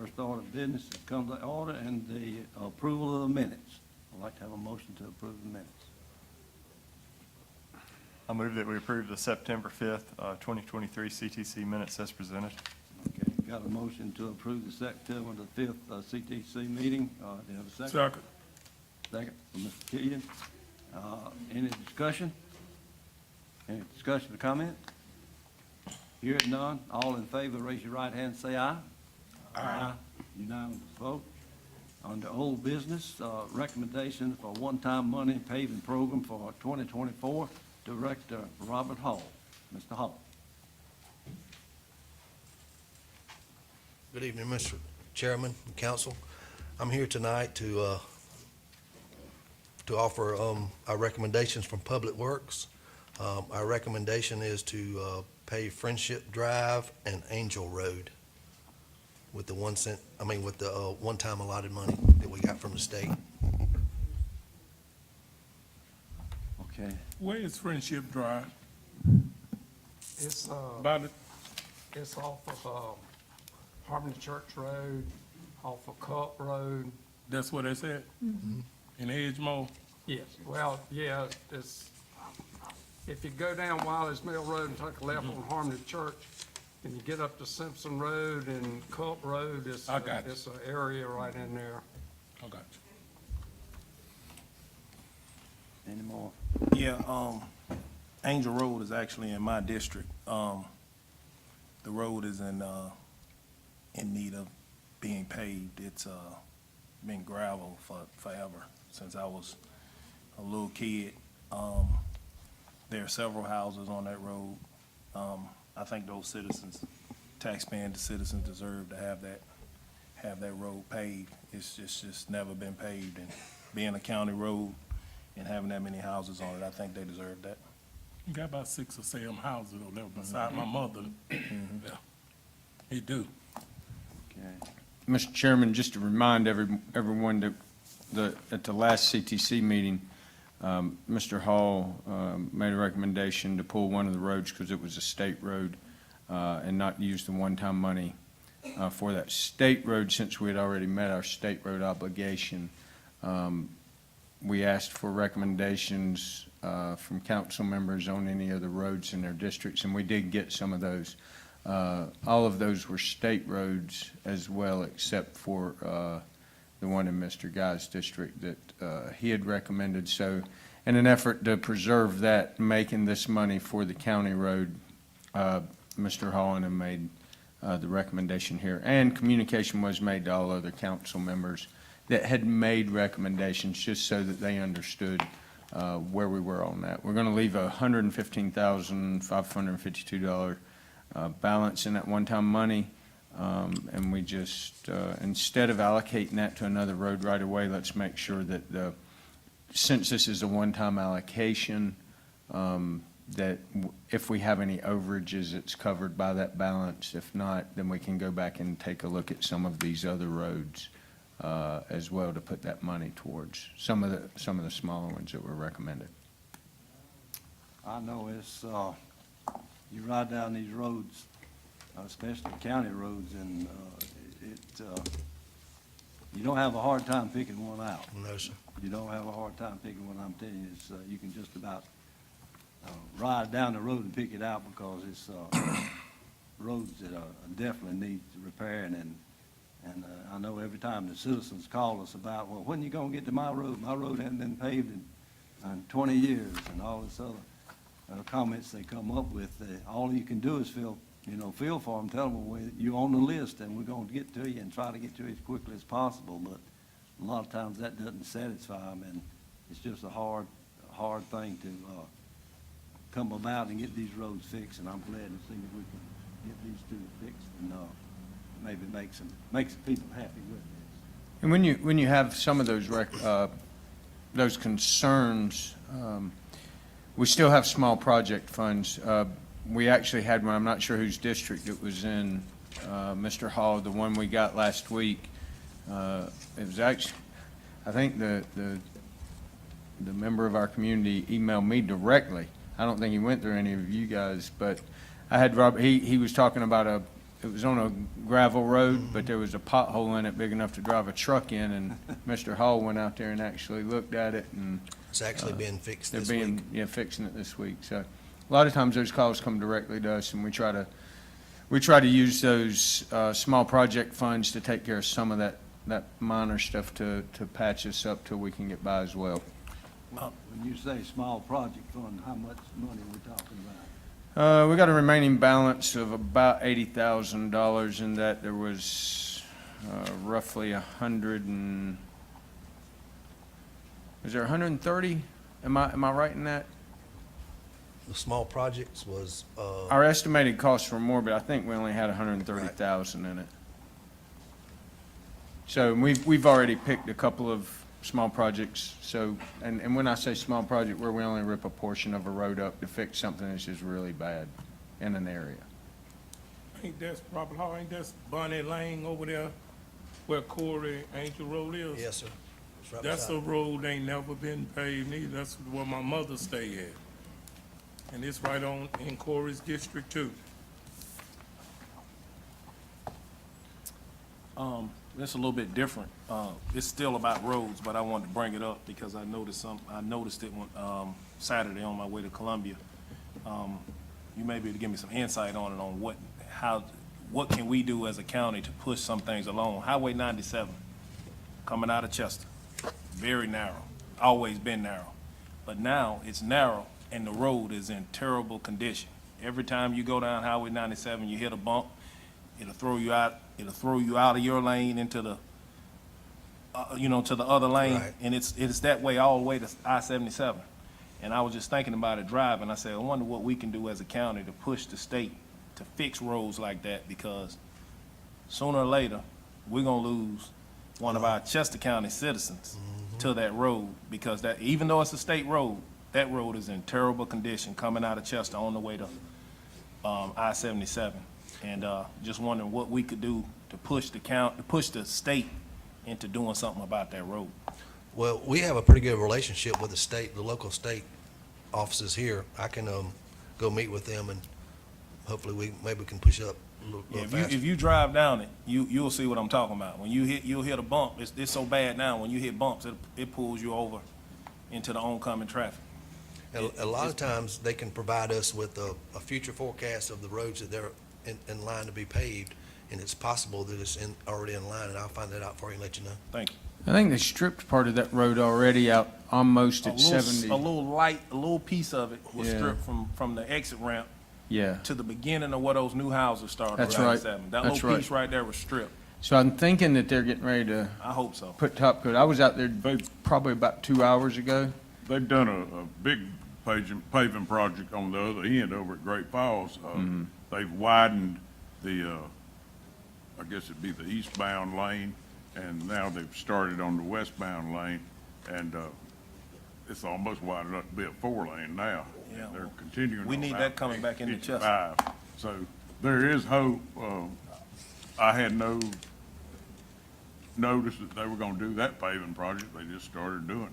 First order of business is come to order and the approval of the minutes. I'd like to have a motion to approve the minutes. I move that we approve the September 5th, 2023 CTC minutes as presented. Okay, got a motion to approve the September the 5th CTC meeting. Do you have a second? Second. Second from Mr. Keating. Any discussion? Any discussion or comment? Hear it none. All in favor, raise your right hand and say aye. Aye. Unanimous vote. Under old business, recommendation for one-time money paving program for 2024, Director Robert Hall. Mr. Hall. Good evening, Mr. Chairman and Council. I'm here tonight to offer our recommendations from Public Works. Our recommendation is to pave Friendship Drive and Angel Road with the one-time allotted money that we got from the state. Okay. Where is Friendship Drive? It's, About it, it's off of, Harmony Church Road, off of Cup Road. that's where that's at? In Edgemore? Yes. Well, yeah, it's, if you go down Wiley's Mill Road and take a left on Harmony Church, and you get up to Simpson Road and Cup Road, it's, I got you. it's an area right in there. I got you. Any more? Yeah, Angel Road is actually in my district. The road is in need of being paved. It's been gravel forever, since I was a little kid. There are several houses on that road. I think those citizens, taxpaying citizens, deserve to have that road paved. It's just never been paved, and being a county road and having that many houses on it, I think they deserve that. You got about 6 or 7 houses over there beside my mother. Yeah, he do. Okay. Mr. Chairman, just to remind everyone that at the last CTC meeting, Mr. Hall made a recommendation to pull one of the roads because it was a state road and not use the one-time money for that state road since we had already met our state road obligation. We asked for recommendations from council members on any of the roads in their districts, and we did get some of those. All of those were state roads as well, except for the one in Mr. Guy's district that he had recommended. So in an effort to preserve that, making this money for the county road, Mr. Holland made the recommendation here. And communication was made to all other council members that had made recommendations, just so that they understood where we were on that. We're going to leave a $115,552 balance in that one-time money. And we just, instead of allocating that to another road right away, let's make sure that since this is a one-time allocation, that if we have any overages, it's covered by that balance. If not, then we can go back and take a look at some of these other roads as well to put that money towards some of the smaller ones that were recommended. I know it's, you ride down these roads, especially county roads, and you don't have a hard time picking one out. No, sir. You don't have a hard time picking one. I'm telling you, it's, you can just about ride down the road and pick it out because it's roads that definitely need repairing. And I know every time the citizens call us about, well, when you gonna get to my road? My road hasn't been paved in 20 years, and all this other comments they come up with. All you can do is feel for them, tell them, well, you're on the list, and we're gonna get to you and try to get to you as quickly as possible. But a lot of times that doesn't satisfy them, and it's just a hard thing to come about and get these roads fixed. And I'm glad to see that we can get these two fixed and maybe make some people happy with this. And when you have some of those concerns, we still have small project funds. We actually had one, I'm not sure whose district it was in, Mr. Hall, the one we got last week. It was actually, I think the member of our community emailed me directly. I don't think he went through any of you guys, but I had Rob, he was talking about it was on a gravel road, but there was a pothole in it big enough to drive a truck in, and Mr. Hall went out there and actually looked at it, and It's actually being fixed they're this week. being, yeah, fixing it this week. So a lot of times those calls come directly to us, and we try to use those small project funds to take care of some of that minor stuff to patch us up till we can get by as well. When you say small project fund, how much money are we talking about? We got a remaining balance of about $80,000 in that. There was roughly 100 and, was there 130? Am I right in that? The small projects was, Our estimated costs were more, but I think we only had 130,000 in it. So we've already picked a couple of small projects, so, and when I say small project, where we only rip a portion of a road up to fix something that's just really bad in an area. Ain't that, Robert Hall, ain't that Bonnie Lane over there where Corey Angel Road is? yes, sir. It's right That's beside a it. road ain't never been paved neither. That's where my mother stay at. And it's right on in Corey's district too. It's a little bit different. It's still about roads, but I wanted to bring it up because I noticed it when, Saturday on my way to Columbia. You may be able to give me some insight on it, on what can we do as a county to push some things along? Highway 97, coming out of Chester, very narrow, always been narrow. But now it's narrow and the road is in terrible condition. Every time you go down Highway 97, you hit a bump, it'll throw you out of your lane into the, to the other lane. Right. And it's that way all the way to I-77. And I was just thinking about it driving. I said, I wonder what we can do as a county to push the state to fix roads like that, because sooner or later, we're gonna lose one of our Chester County citizens to that road, because that, even though it's a state road, that road is in terrible condition coming out of Chester on the way to I-77. And just wondering what we could do to push the state into doing something about that road. Well, we have a pretty good relationship with the local state offices here. I can, go meet with them and hopefully maybe we can push up a little If faster. you drive down it, you'll see what I'm talking about. When you'll hit a bump. It's so bad now, when you hit bumps, it pulls you over into the oncoming traffic. And a lot of times, they can provide us with a future forecast of the roads that they're in line to be paved, and it's possible that it's already in line, and I'll find that out for you and let you know. Thank you. I think they stripped part of that road already out almost A at little, 70. a little piece of it was Yeah. stripped from the exit ramp Yeah. to the beginning of where those new houses started. That's around right. 7. That That's little right. piece right there was stripped. So I'm thinking that they're getting ready to I hope so. put top coat. I was out there probably about 2 hours ago. They've done a big paving project on the other end over at Great Falls. They've widened the, I guess it'd be the eastbound lane, and now they've started on the westbound lane, and it's almost wide enough to be a 4-lane now. Yeah. They're continuing We on need out that coming back into Chester. 55. So there is hope. I had no notice that they were gonna do that paving project. They just started doing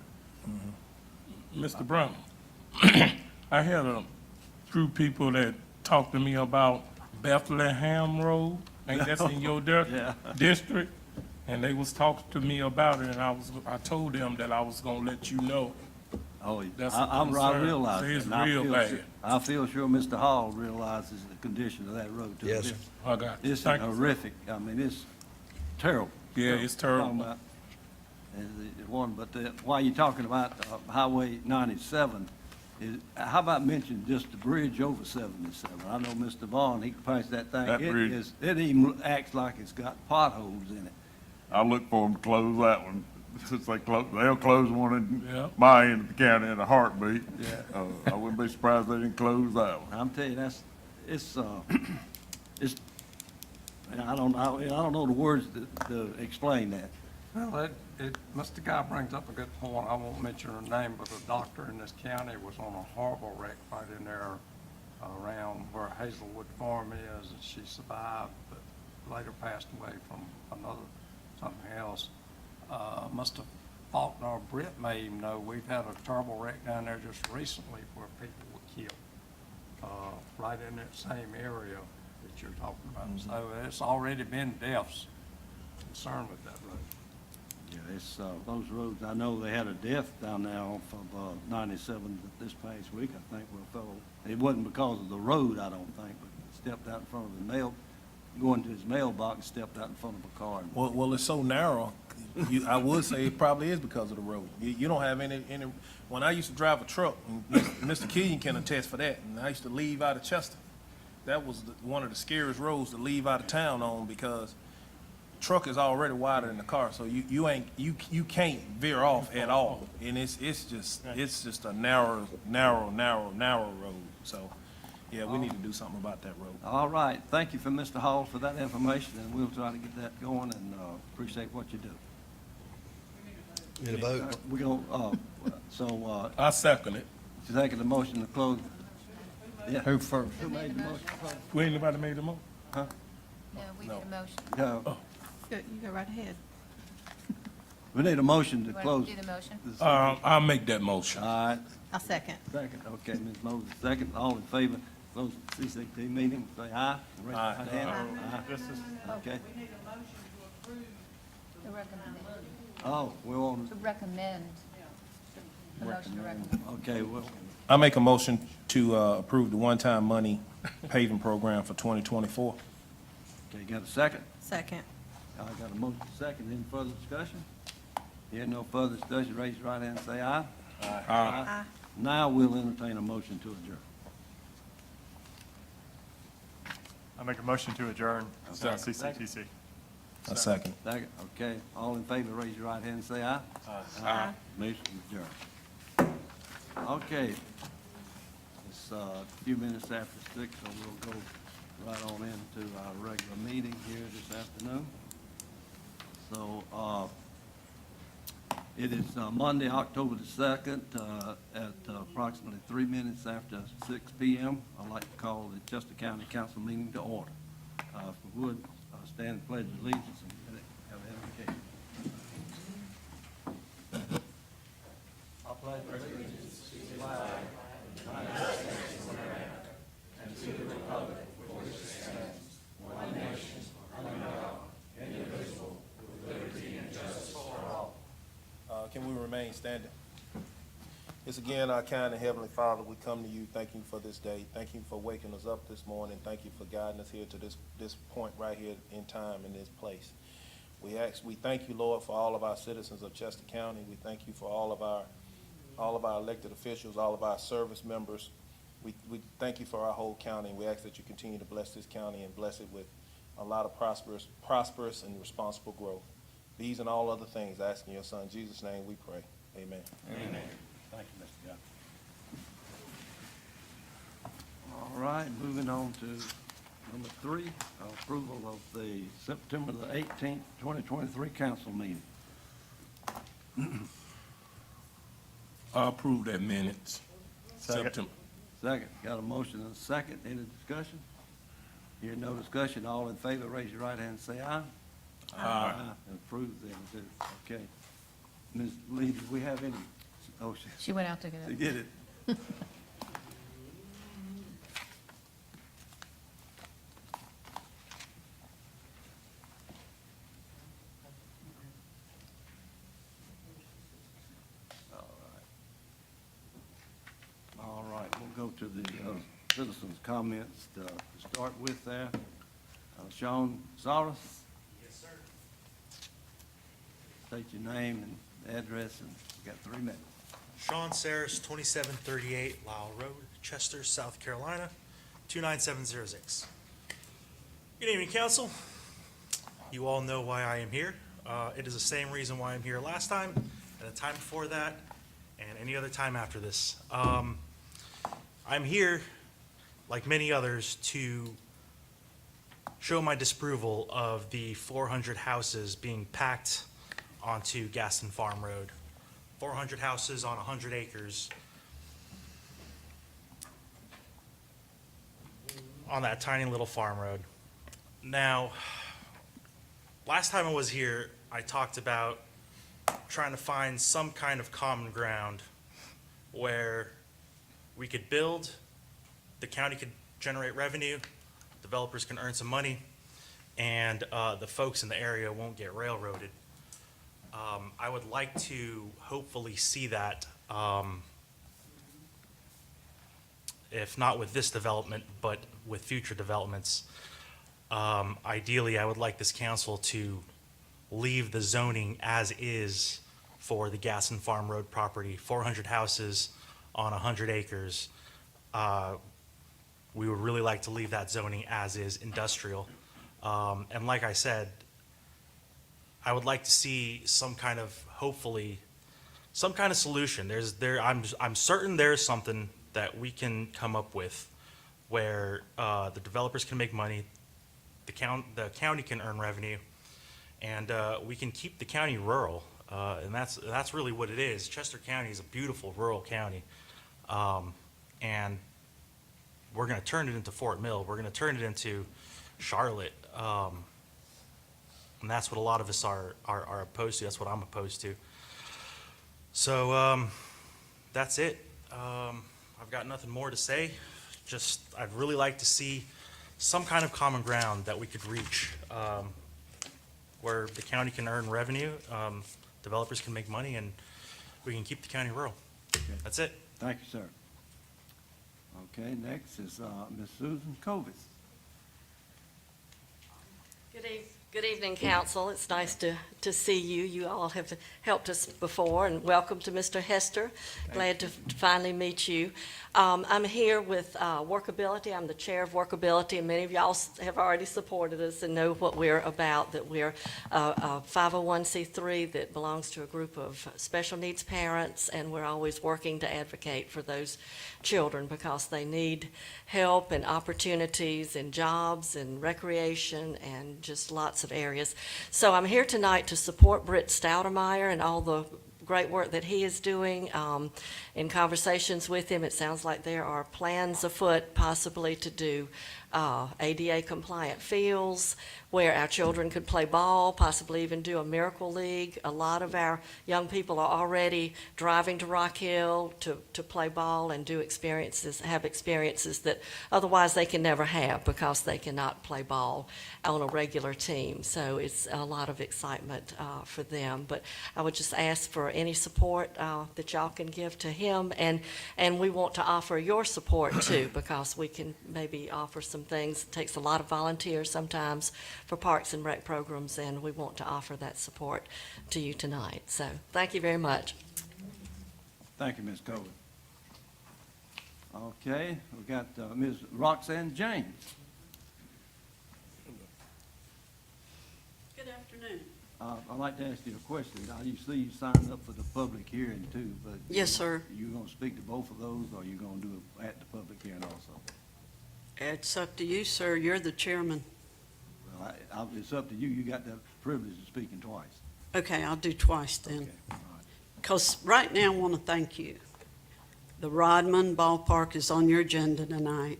it. Mr. Brown, I had a few people that talked to me about Bethlehem Road. Ain't that in your Yeah. district? And they was talking to me about it, and I told them that I was gonna let you know. Oh, That's I a concern. realize that. It's and I real feel bad. sure- I feel sure Mr. Hall realizes the condition of that road too. Yes, sir. I got you. It's Thank you. horrific. I mean, it's terrible. Yeah, it's terrible. Talking about, the one, but while you're talking about Highway 97, how about mention just the bridge over 77? I know Mr. Vaughn, he can pass that thing. That bridge- It even acts like it's got potholes in it. I look for them to close that one, since they'll close one Yeah. in my end of the county in a heartbeat. Yeah. I wouldn't be surprised if they didn't close that one. I'm telling you, it's, I don't know the words to explain that. Well, Mr. Guy brings up a good point. I won't mention her name, but a doctor in this county was on a horrible wreck right in there around where Hazelwood Farm is, and she survived, but later passed away from something else. Mr. Faulkner or Britt may even know, we've had a terrible wreck down there just recently where people were killed, right in that same area. that you're talking about. So it's already been deaths concerned with that road. Yeah, it's, those roads, I know they had a death down there off of 97 this past week, I think, where a fellow, it wasn't because of the road, I don't think, but stepped out in front of the mail, going to his mailbox, stepped out in front of a car. Well, it's so narrow, I would say it probably is because of the road. You don't have any, when I used to drive a truck, and Mr. Killian can attest for that, and I used to leave out of Chester. That was one of the scariest roads to leave out of town on, because truck is already wider than the car, so you can't veer off at all. And it's just a narrow road. So, yeah, we need to do something about that road. All right, thank you for Mr. Hall for that information, and we'll try to get that going, and appreciate what you do. Need a vote? We're going, I second it. taking the motion to close. Yeah. Who first? Who made the motion? We ain't nobody made the motion. No, we need a motion. No, Good, you go right ahead. we need a motion to You want close. to do the motion? this- I'll make that motion. All right, I'll second. second, okay, Ms. Moses, second, all in favor, close the CCT meeting, say aye. Raise your Aye. right hand. Aye. This is, Okay, To recommend. oh, we want, To recommend. The motion to recommend. okay, well, I make a motion to approve the one-time money paving program for 2024. okay, got a second? Second. I got a motion, second, any further discussion? Here, no further discussion, raise your right hand, say aye. Aye. Now we'll entertain a motion to adjourn. I make a motion to adjourn CCTC. A second. Second, okay, all in favor, raise your right hand and say aye. Aye. Meeting adjourned. Okay, it's a few minutes after 6, so we'll go right on into our regular meeting here this afternoon. So, it is Monday, October the 2nd, at approximately 3 minutes after 6 p.m. I'd like to call the Chester County Council meeting to order. If we would, stand and pledge allegiance and have an invocation. I pledge allegiance to the flag Can we remain standing? Yes, again, our kind and heavenly Father, we come to you, thank you for this day. Thank you for waking us up this morning. Thank you for guiding us here to this point right here in time, in this place. We thank you, Lord, for all of our citizens of Chester County. We thank you for all of our elected officials, all of our service members. We thank you for our whole county. We ask that you continue to bless this county and bless it with a lot of prosperous and responsible growth. These and all other things, I ask in your son Jesus' name we pray. Amen. Amen. Thank you, Mr. Guy. All right, moving on to number 3, approval of the September the 18th, 2023 council meeting. I approve that minutes. Second. September. Second, got a motion and a second. Any discussion? Here, no discussion. All in favor, raise your right hand and say aye. Aye. Approved then, too. Okay. Ms. Lee, do we have any? Oh, She went out to get she it. did it. All right, we'll go to the citizens' comments to start with there. Sean Saras? Yes, sir. State your name and address, and you got 3 minutes. Sean Saris, 2738 Lyle Road, Chester, South Carolina, 29706. Good evening, council. You all know why I am here. It is the same reason why I'm here last time, and the time before that, and any other time after this. I'm here, like many others, to show my disapproval of the 400 houses being packed onto Gaston Farm Road. 400 houses on 100 acres on that tiny little farm road. Now, last time I was here, I talked about trying to find some kind of common ground where we could build, the county could generate revenue, developers can earn some money, and the folks in the area won't get railroaded. I would like to hopefully see that, if not with this development, but with future developments. Ideally, I would like this council to leave the zoning as is for the Gasson Farm Road property, 400 houses on 100 acres. We would really like to leave that zoning as is, industrial. And like I said, I would like to see some kind of, hopefully, some kind of solution. I'm certain there's something that we can come up with where the developers can make money, the county can earn revenue, and we can keep the county rural. And that's really what it is. Chester County is a beautiful rural county. And we're going to turn it into Fort Mill. We're going to turn it into Charlotte. And that's what a lot of us are opposed to. That's what I'm opposed to. So that's it. I've got nothing more to say. Just, I'd really like to see some kind of common ground that we could reach, where the county can earn revenue, developers can make money, and we can keep the county rural. That's it. Thank you, sir. Okay, next is Ms. Susan Covis. Good evening, council. It's nice to see you. You all have helped us before, and welcome to Mr. Hester. Glad to finally meet you. I'm here with Workability. I'm the chair of Workability, and many of y'all have already supported us and know what we're about, that we're a 501c3 that belongs to a group of special needs parents, and we're always working to advocate for those children because they need help and opportunities and jobs and recreation and just lots of areas. So I'm here tonight to support Britt Stoudemeyer and all the great work that he is doing. In conversations with him, it sounds like there are plans afoot possibly to do ADA compliant fields where our children could play ball, possibly even do a miracle league. A lot of our young people are already driving to Rock Hill to play ball and have experiences that otherwise they can never have because they cannot play ball on a regular team. So it's a lot of excitement for them. But I would just ask for any support that y'all can give to him, and we want to offer your support too, because we can maybe offer some things. It takes a lot of volunteers sometimes for Parks and Rec programs, and we want to offer that support to you tonight. So thank you very much. Thank you, Ms. Covis. Okay, we got Ms. Roxanne James. Good afternoon. I'd like to ask you a question. Now, you see you signed up for the public hearing too, but. Yes, sir. You gonna speak to both of those, or you gonna do it at the public hearing also? It's up to you, sir. You're the chairman. Well, it's up to you. You got the privilege of speaking twice. Okay, I'll do twice then. Okay, all right. Because right now I want to thank you. The Rodman Ballpark is on your agenda tonight.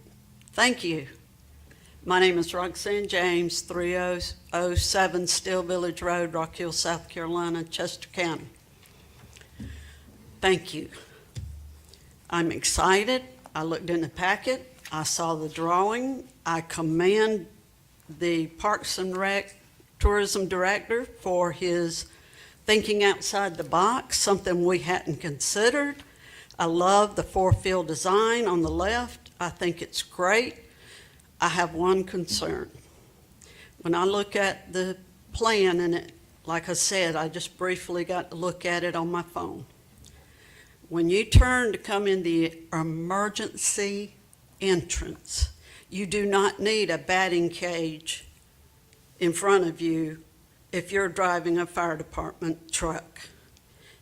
Thank you. My name is Roxanne James, 3007 Still Village Road, Rock Hill, South Carolina, Chester County. Thank you. I'm excited. I looked in the packet. I saw the drawing. I commend the Parks and Rec Tourism Director for his thinking outside the box, something we hadn't considered. I love the four-field design on the left. I think it's great. I have one concern. When I look at the plan, and it, like I said, I just briefly got to look at it on my phone. When you turn to come in the emergency entrance, you do not need a batting cage in front of you if you're driving a fire department truck.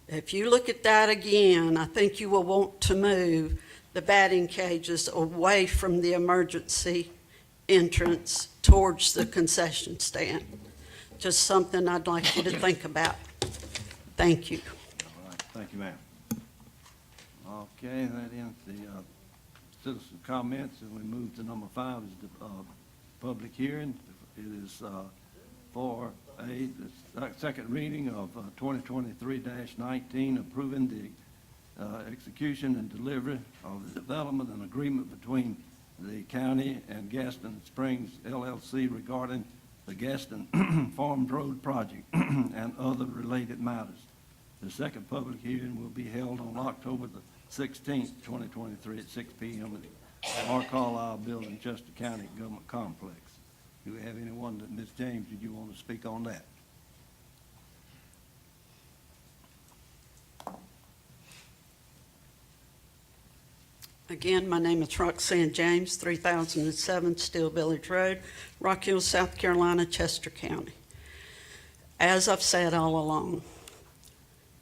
If you look at that again, I think you will want to move the batting cages away from the emergency entrance towards the concession stand. Just something I'd like you to think about. Thank you. All right, thank you, ma'am. Okay, that ends the citizen comments, and we move to number 5, is the public hearing. It is for the second reading of 2023-19, approving the execution and delivery of the development and agreement between the county and Gaston Springs LLC regarding the Gaston Farms Road project and other related matters. The second public hearing will be held on October the 16th, 2023 at 6 p.m. at Mark Carlisle Building, Chester County Government Complex. Do we have anyone that, Ms. James, did you want to speak on that? Again, my name is Roxanne James, 3007 Steel Village Road, Rock Hill, South Carolina, Chester County. As I've said all along,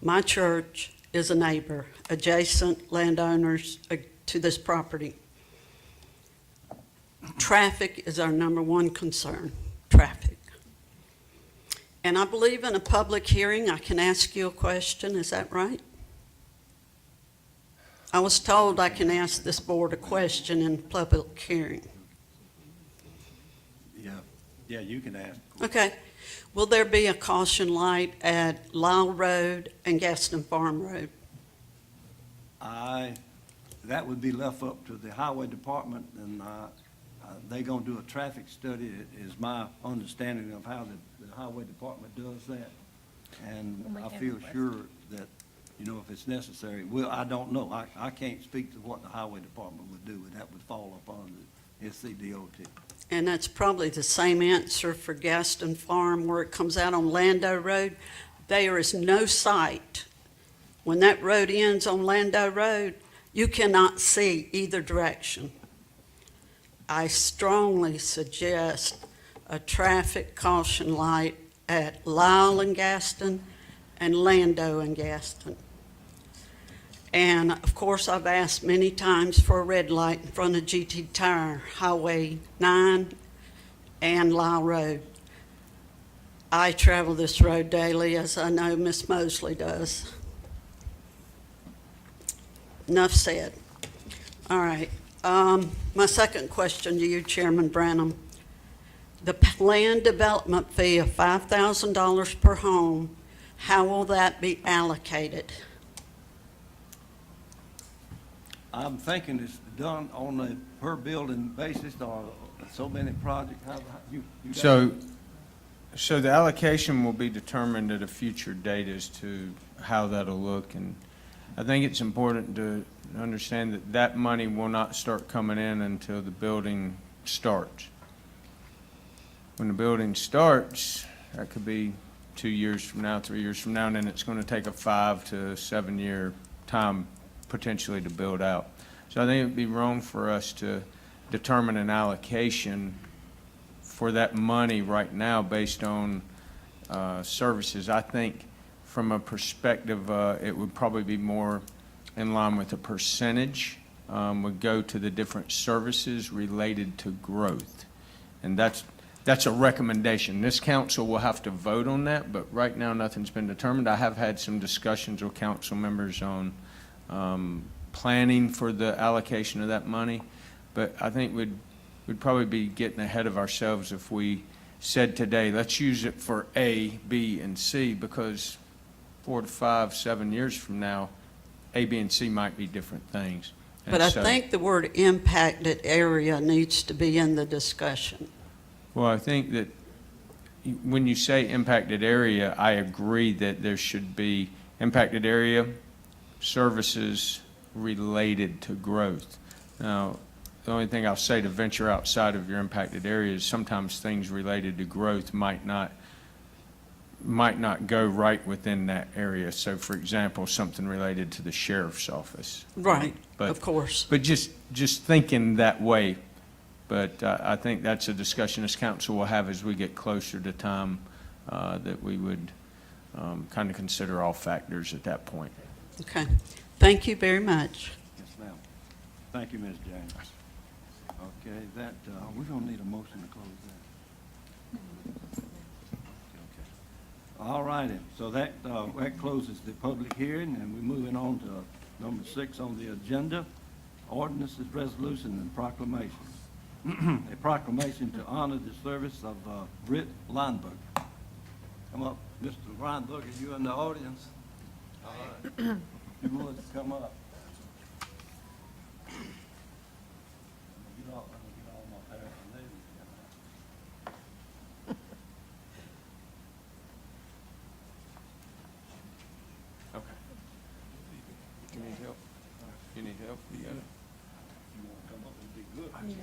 my church is a neighbor, adjacent landowners to this property. Traffic is our number one concern, traffic. And I believe in a public hearing, I can ask you a question, is that right? I was told I can ask this board a question in public hearing. Yeah, you can ask. Okay. Will there be a caution light at Lyle Road and Gaston Farm Road? That would be left up to the highway department, and they're gonna do a traffic study, is my understanding of how the highway department does that. And I feel sure that, you know, if it's necessary, well, I don't know. I can't speak to what the highway department would do, and that would fall upon the SCDOT. And that's probably the same answer for Gaston Farm where it comes out on Lando Road. There is no sight. When that road ends on Lando Road, you cannot see either direction. I strongly suggest a traffic caution light at Lyle and Gaston and Lando and Gaston. And of course, I've asked many times for a red light in front of GT Tire, Highway 9 and Lyle Road. I travel this road daily, as I know Miss Mosley does. Enough said. All right. My second question to you, Chairman Branham. The land development fee of $5,000 per home, how will that be allocated? I'm thinking it's done on a per building basis or so many projects. How you got it? So the allocation will be determined at a future date as to how that'll look. And I think it's important to understand that that money will not start coming in until the building starts. When the building starts, that could be 2 years from now, 3 years from now, and then it's going to take a 5 to 7 year time potentially to build out. So I think it would be wrong for us to determine an allocation for that money right now based on services. I think from a perspective, it would probably be more in line with a percentage, would go to the different services related to growth. And that's a recommendation. This council will have to vote on that, but right now nothing's been determined. I have had some discussions with council members on planning for the allocation of that money, but I think we'd probably be getting ahead of ourselves if we said today, let's use it for A, B, and C, because 4 to 5, 7 years from now, A, B, and C might be different things. And But I so- think the word impacted area needs to be in the discussion. Well, I think that when you say impacted area, I agree that there should be impacted area, services related to growth. Now, the only thing I'll say to venture outside of your impacted area is sometimes things related to growth might not go right within that area. So, for example, something related to the sheriff's office. Right, But- of course. But just thinking that way. But I think that's a discussion this council will have as we get closer to time, that we would kind of consider all factors at that point. Okay. Thank you very much. Yes, ma'am. Thank you, Ms. James. Okay, we're gonna need a motion to close that. Okay. All righty, so that closes the public hearing, and we're moving on to number 6 on the agenda, ordinances, resolution, and proclamations. A proclamation to honor the service of Britt Lineberg. Come up, Mr. Lineberg, are you in the audience? All right. You would come up. You know, need help. We got it. You want to come up, it'd be good. Yeah.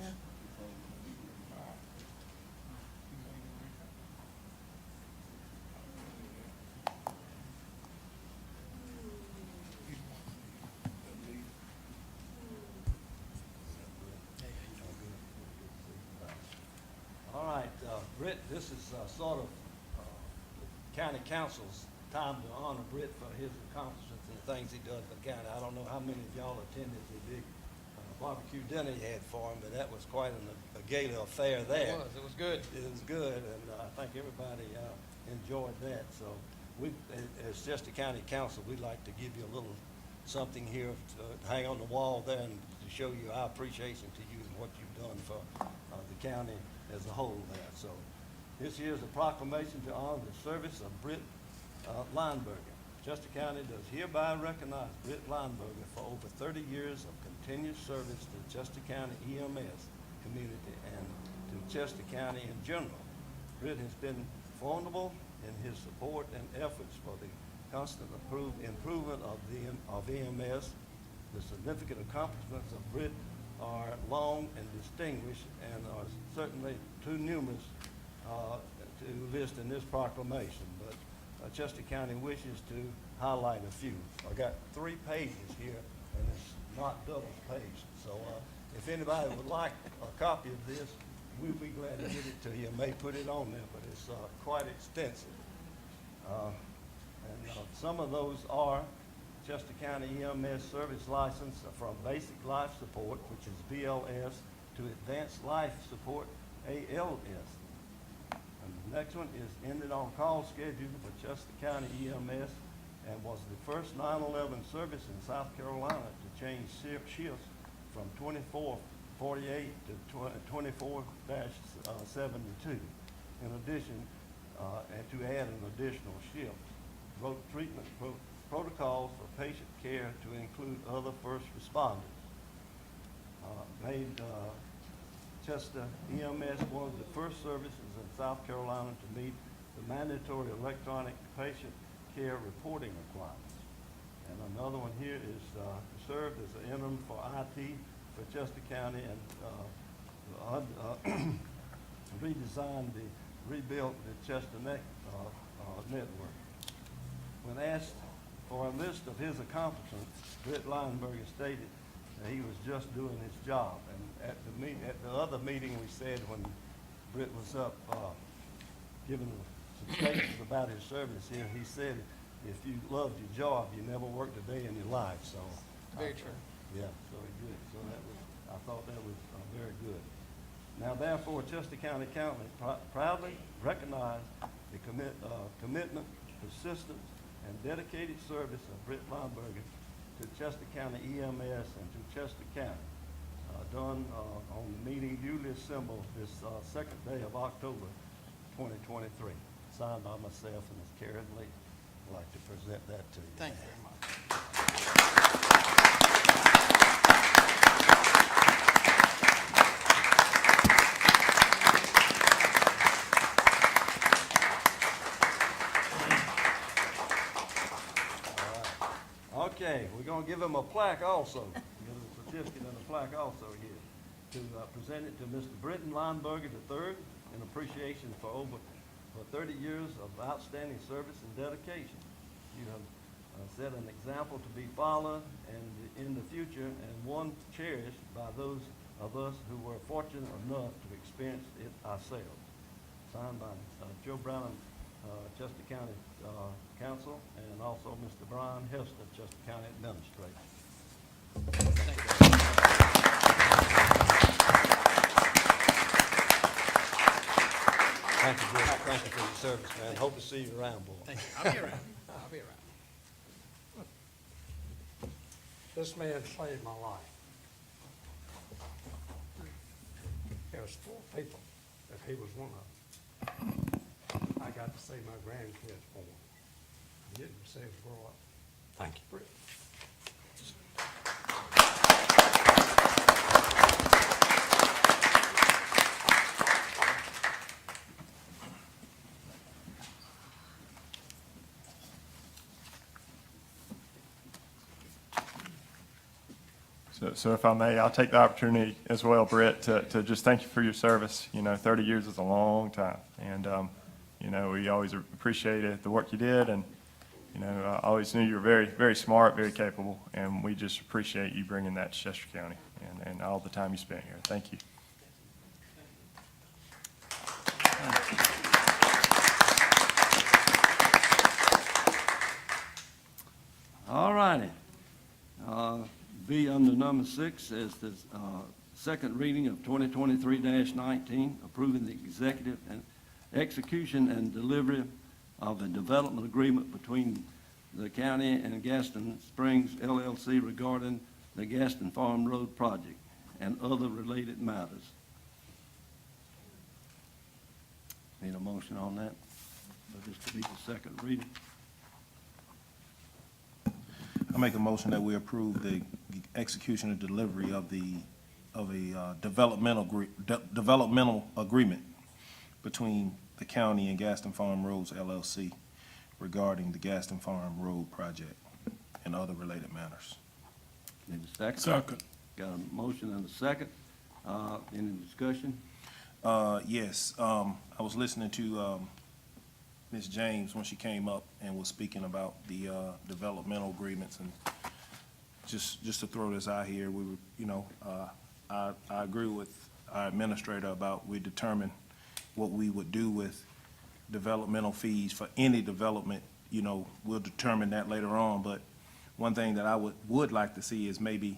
All right, Britt, this is sort of the county council's time to honor Britt for his accomplishments and the things he does for the county. I don't know how many of y'all attended the big barbecue dinner he had for him, but that was quite a gala affair there. It was good. It was good, and I think everybody enjoyed that. So we, as just a county council, we'd like to give you a little something here to hang on the wall there and to show you our appreciation to you and what you've done for the county as a whole there. So this here is a proclamation to honor the service of Britt Lineberger. Chester County does hereby recognize Britt Lineberger for over 30 years of continuous service to Chester County EMS community and to Chester County in general. Britt has been formidable in his support and efforts for the constant improvement of EMS. The significant accomplishments of Britt are long and distinguished and are certainly too numerous to list in this proclamation, but Chester County wishes to highlight a few. I got 3 pages here, and it's not double-paged, so if anybody would like a copy of this, we'll be glad to get it to you. May put it on there, but it's quite extensive. Some of those are Chester County EMS service license from basic life support, which is BLS, to advanced life support, ALS. And the next one is ended on call schedule for Chester County EMS and was the first 9/11 service in South Carolina to change shifts from 24/48 to 24-72. In addition, and to add an additional shift, wrote treatment protocols for patient care to include other first responders. Made Chester EMS one of the first services in South Carolina to meet the mandatory electronic patient care reporting requirements. And another one here is served as an interim for IT for Chester County and rebuilt the Chester network. When asked for a list of his accomplishments, Britt Lineberger stated that he was just doing his job. And at the other meeting we said when Britt was up giving some statements about his service here, he said, if you loved your job, you never worked a day in your life. So Very true. yeah, so good. So that was, I thought that was very good. Now therefore, Chester County Council proudly recognize the commitment, persistence, and dedicated service of Britt Lineberger to Chester County EMS and to Chester County, done on the meeting duly assembled this second day of October 2023, signed by myself and Ms. Karen Lee. I'd like to present that to you. Thank you very much. Okay, we're gonna give him a plaque also. Give him a certificate and a plaque also here to present it to Mr. Britton Lineberger III in appreciation for 30 years of outstanding service and dedication. You have set an example to be followed and in the future and one cherished by those of us who were fortunate enough to experience it ourselves. Signed by Joe Brown, Chester County Council, and also Mr. Brian Hester, Chester County Administrator. Thank you, Bill. Thank you for your service, man. Hope to see you around, boy. Thank you. I'll be around. I'll be around. This man saved my life. There was 4 people, and he was one of them. I got to see my grandkids born. I didn't see them grow up. Thank you. So if I may, I'll take the opportunity as well, Brett, to just thank you for your service. 30 years is a long time. And, we always appreciated the work you did. And, I always knew you were very, very smart, very capable. And we just appreciate you bringing that to Chester County and all the time you spent here. Thank you. All righty. B under number 6 is the second reading of 2023-19, approving the executive and execution and delivery of a development agreement between the county and Gaston Springs LLC regarding the Gaston Farm Road project and other related matters. Need a motion on that? For this to be the second reading? I make a motion that we approve the execution and delivery of a developmental agreement between the county and Gaston Farm Roads LLC regarding the Gaston Farm Road project and other related matters. Need a second? Second. Got a motion and a second. Any discussion? Yes, I was listening to Ms. James when she came up and was speaking about the developmental agreements, and just to throw this out here, we were, I agree with our administrator about we determine what we would do with developmental fees for any development. We'll determine that later on, but one thing that I would like to see is maybe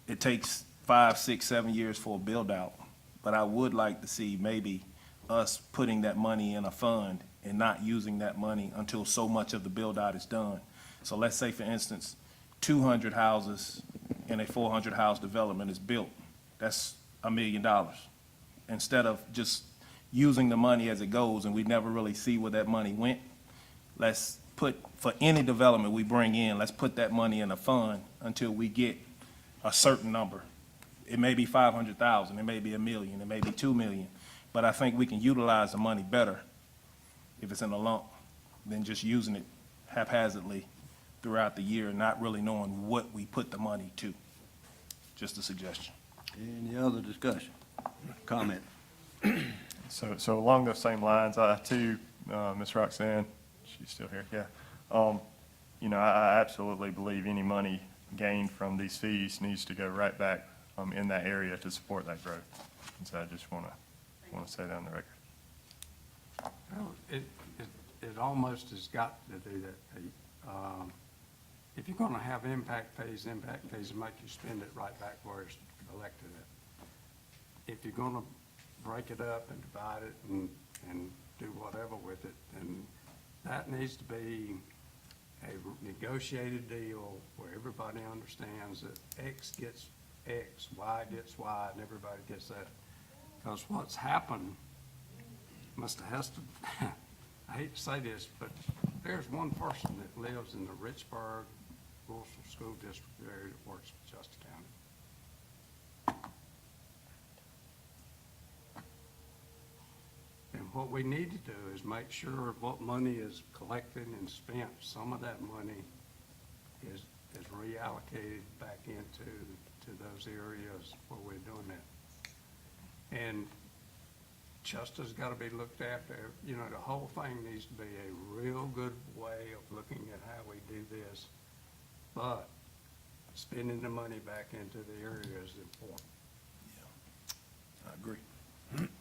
it takes 5, 6, 7 years for a build out, but I would like to see maybe us putting that money in a fund and not using that money until so much of the build out is done. So let's say, for instance, 200 houses in a 400 house development is built. That's $1 million. Instead of just using the money as it goes and we never really see where that money went, let's put, for any development we bring in, let's put that money in a fund until we get a certain number. It may be 500,000, it may be $1 million, it may be 2 million, but I think we can utilize the money better if it's in a lump than just using it haphazardly throughout the year and not really knowing what we put the money to. Just a suggestion. Any other discussion? Comment? So along those same lines, I too, Ms. Roxanne, she's still here, yeah. I absolutely believe any money gained from these fees needs to go right back in that area to support that growth. And so I just want to say that on the record. Well, it almost has got to do that, Pete. If you're gonna have impact fees will make you spend it right back where it's collected at. If you're gonna break it up and divide it and do whatever with it, then that needs to be a negotiated deal where everybody understands that X gets X, Y gets Y, and everybody gets that. Because what's happened, Mr. Hester, I hate to say this, but there's one person that lives in the Richburg Rural School District area that works for Chester County. And what we need to do is make sure what money is collected and spent, some of that money is reallocated back into those areas where we're doing that. And Chester's got to be looked after. The whole thing needs to be a real good way of looking at how we do this. But spending the money back into the area is important. I agree.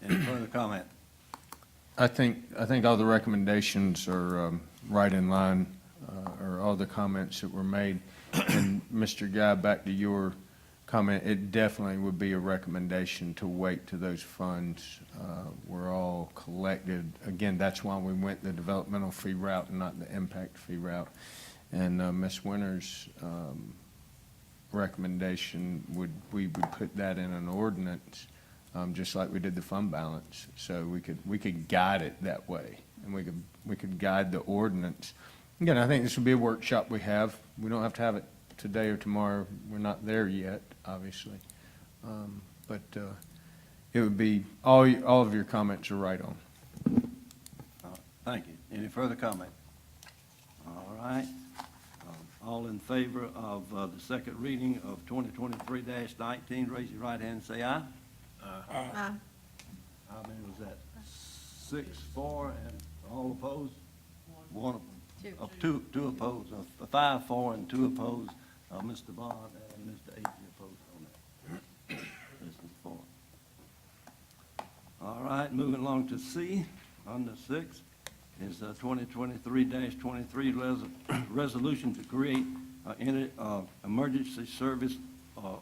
Any further comment? I think all the recommendations are right in line, or all the comments that were made. And Mr. Guy, back to your comment, it definitely would be a recommendation to wait till those funds were all collected. Again, that's why we went the developmental fee route and not the impact fee route. And Ms. Winters' recommendation we would put that in an ordinance, just like we did the fund balance. So we could guide it that way, and we could guide the ordinance. Again, I think this would be a workshop we have. We don't have to have it today or tomorrow. We're not there yet, obviously. But it would be, all of your comments are right on. Thank you. Any further comment? All right. All in favor of the second reading of 2023-19, raise your right hand and say aye. Aye. How many was that? 6, 4, and all opposed? One, two opposed, 5, 4, and 2 opposed. Mr. Bond and Mr. Agee opposed on that. This is 4. All right, moving along to C, under 6, is 2023-23 resolution to create emergency service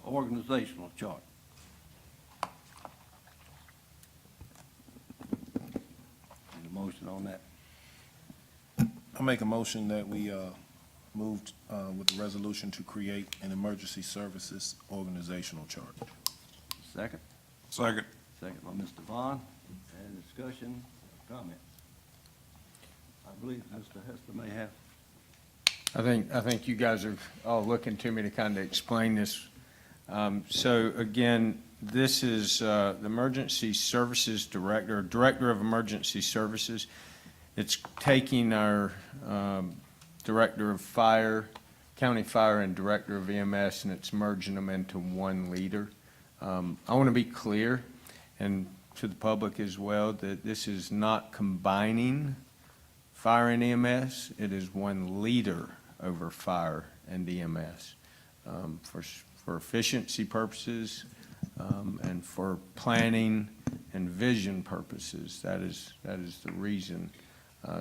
organizational chart. Need a motion on that. I make a motion that we moved with the resolution to create an emergency services organizational chart. Second? Second. Second by Mr. Vaughn. Any discussion, comment? I believe Mr. Hester may have. I think you guys are all looking to me to kind of explain this. So again, this is the Emergency Services Director, Director of Emergency Services. It's taking our Director of Fire, County Fire, and Director of EMS, and it's merging them into one leader. I want to be clear, and to the public as well, that this is not combining fire and EMS. It is one leader over fire and EMS. For efficiency purposes and for planning and vision purposes, that is the reason.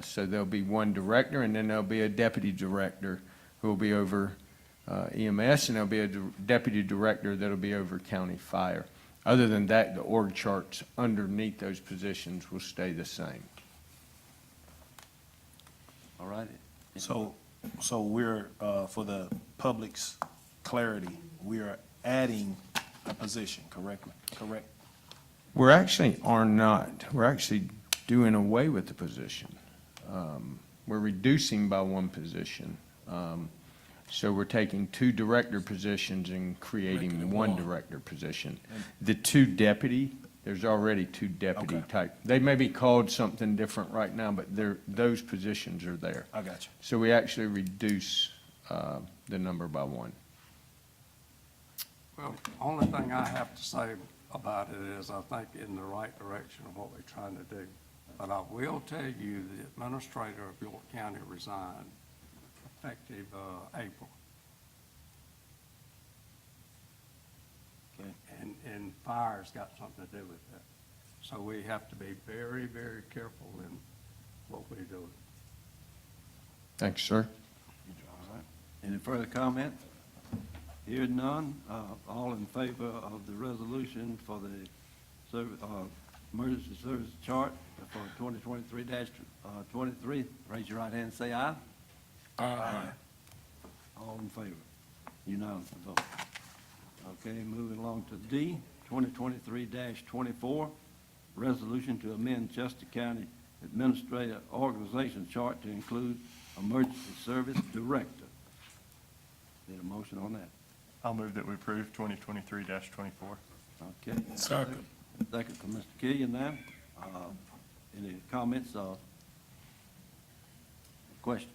So there'll be one director, and then there'll be a deputy director who will be over EMS, and there'll be a deputy director that'll be over county fire. Other than that, the org charts underneath those positions will stay the same. All right. So we're, for the public's clarity, we are adding a position, correct? We're actually are not. We're actually doing away with the position. We're reducing by one position. So we're taking 2 director positions and creating Making it one one. director position. The 2 deputy, there's already 2 deputy Okay. type. They may be called something different right now, but those positions are there. I got you. So we actually reduce the number by 1. Well, only thing I have to say about it is I think in the right direction of what we're trying to do. But I will tell you, the administrator of York County resigned effective April. Okay. And fire's got something to do with that. So we have to be very, very careful in what we do. Thanks, sir. All right. Any further comment? Hearing none, all in favor of the resolution for the emergency service chart for 2023-23, raise your right hand and say aye. Aye. All in favor? Unanimous vote. Okay, moving along to D, 2023-24, resolution to amend Chester County Administrative Organization Chart to include Emergency Service Director. Need a motion on that? I'll move that we approve 2023-24. Okay. Second. Second from Mr. Killian now. Any comments or questions?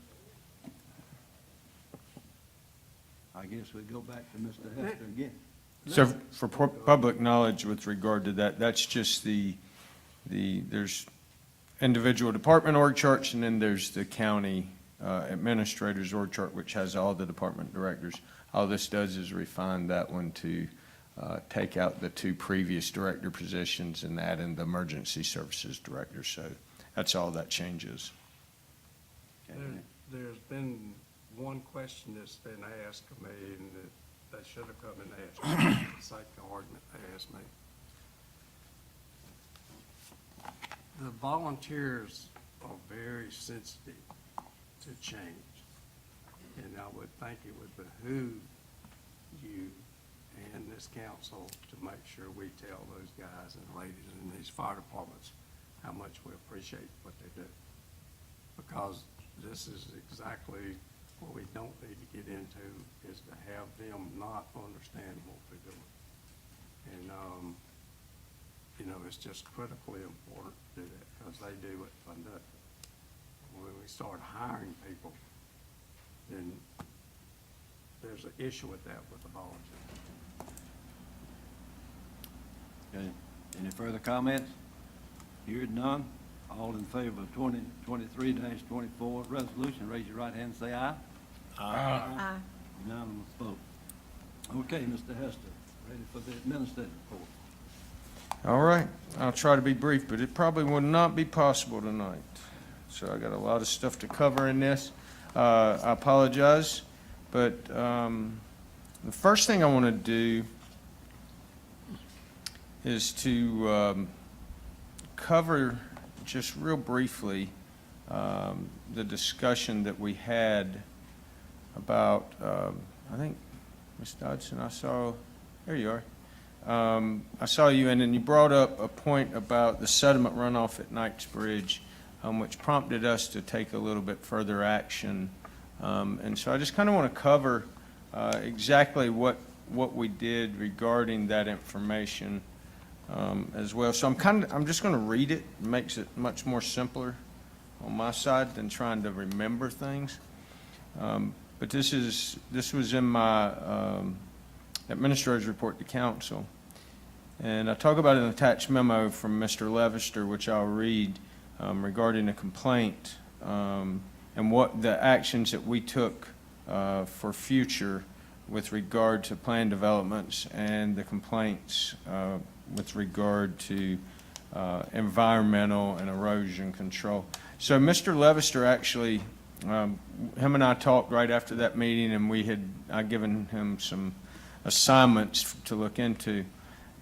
I guess we go back to Mr. Hester again. So for public knowledge with regard to that, that's just there's individual department org charts, and then there's the county administrator's org chart, which has all the department directors. All this does is refine that one to take out the 2 previous director positions and add in the emergency services director. So that's all that changes. There's been one question that's been asked of me, and that they should have come and asked me, for the sake of argument, they asked me. The volunteers are very sensitive to change, and I would think it would behoove you and this council to make sure we tell those guys and ladies in these fire departments how much we appreciate what they do. Because this is exactly what we don't need to get into, is to have them not understand what we're doing. And, it's just critically important to do that, because they do it for nothing. When we start hiring people, then there's an issue with that with the bonds. Okay, any further comments? Hearing none, all in favor of 2023-24 resolution, raise your right hand and say aye. Aye. Unanimous vote. Okay, Mr. Hester, ready for the administrative report. All right, I'll try to be brief, but it probably will not be possible tonight. So I got a lot of stuff to cover in this. I apologize, but the first thing I want to do is to cover just real briefly the discussion that we had about, I think, Ms. Dodson, I saw, there you are. I saw you, and then you brought up a point about the sediment runoff at Knightsbridge, which prompted us to take a little bit further action. And so I just kind of want to cover exactly what we did regarding that information as well. So I'm just going to read it. It makes it much more simpler on my side than trying to remember things. But this was in my administrator's report to council. And I talk about an attached memo from Mr. Levester, which I'll read, regarding a complaint and what the actions that we took for future with regard to plan developments and the complaints with regard to environmental and erosion control. So Mr. Levester actually, him and I talked right after that meeting, and I'd given him some assignments to look into.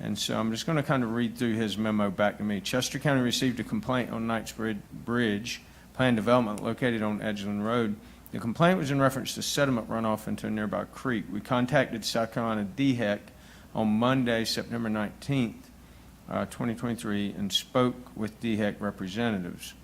And so I'm just going to kind of read through his memo back to me. Chester County received a complaint on Knightsbridge Bridge, planned development located on Edgeland Road. The complaint was in reference to sediment runoff into a nearby creek. We contacted South Carolina DHEC on Monday, September 19th, 2023, and spoke with DHEC representatives.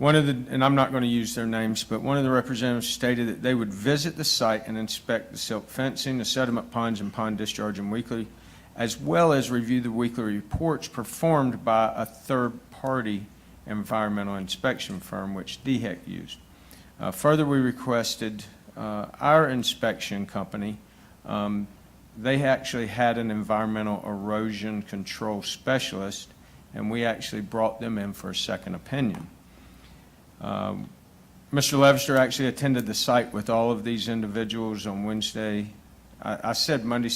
And I'm not going to use their names, but one of the representatives stated that they would visit the site and inspect the silt fencing, the sediment ponds and pond discharge weekly, as well as review the weekly reports performed by a third-party environmental inspection firm, which DHEC used. Further, we requested our inspection company. They actually had an environmental erosion control specialist, and we actually brought them in for a second opinion. Mr. Levester actually attended the site with all of these individuals on Wednesday. I said Monday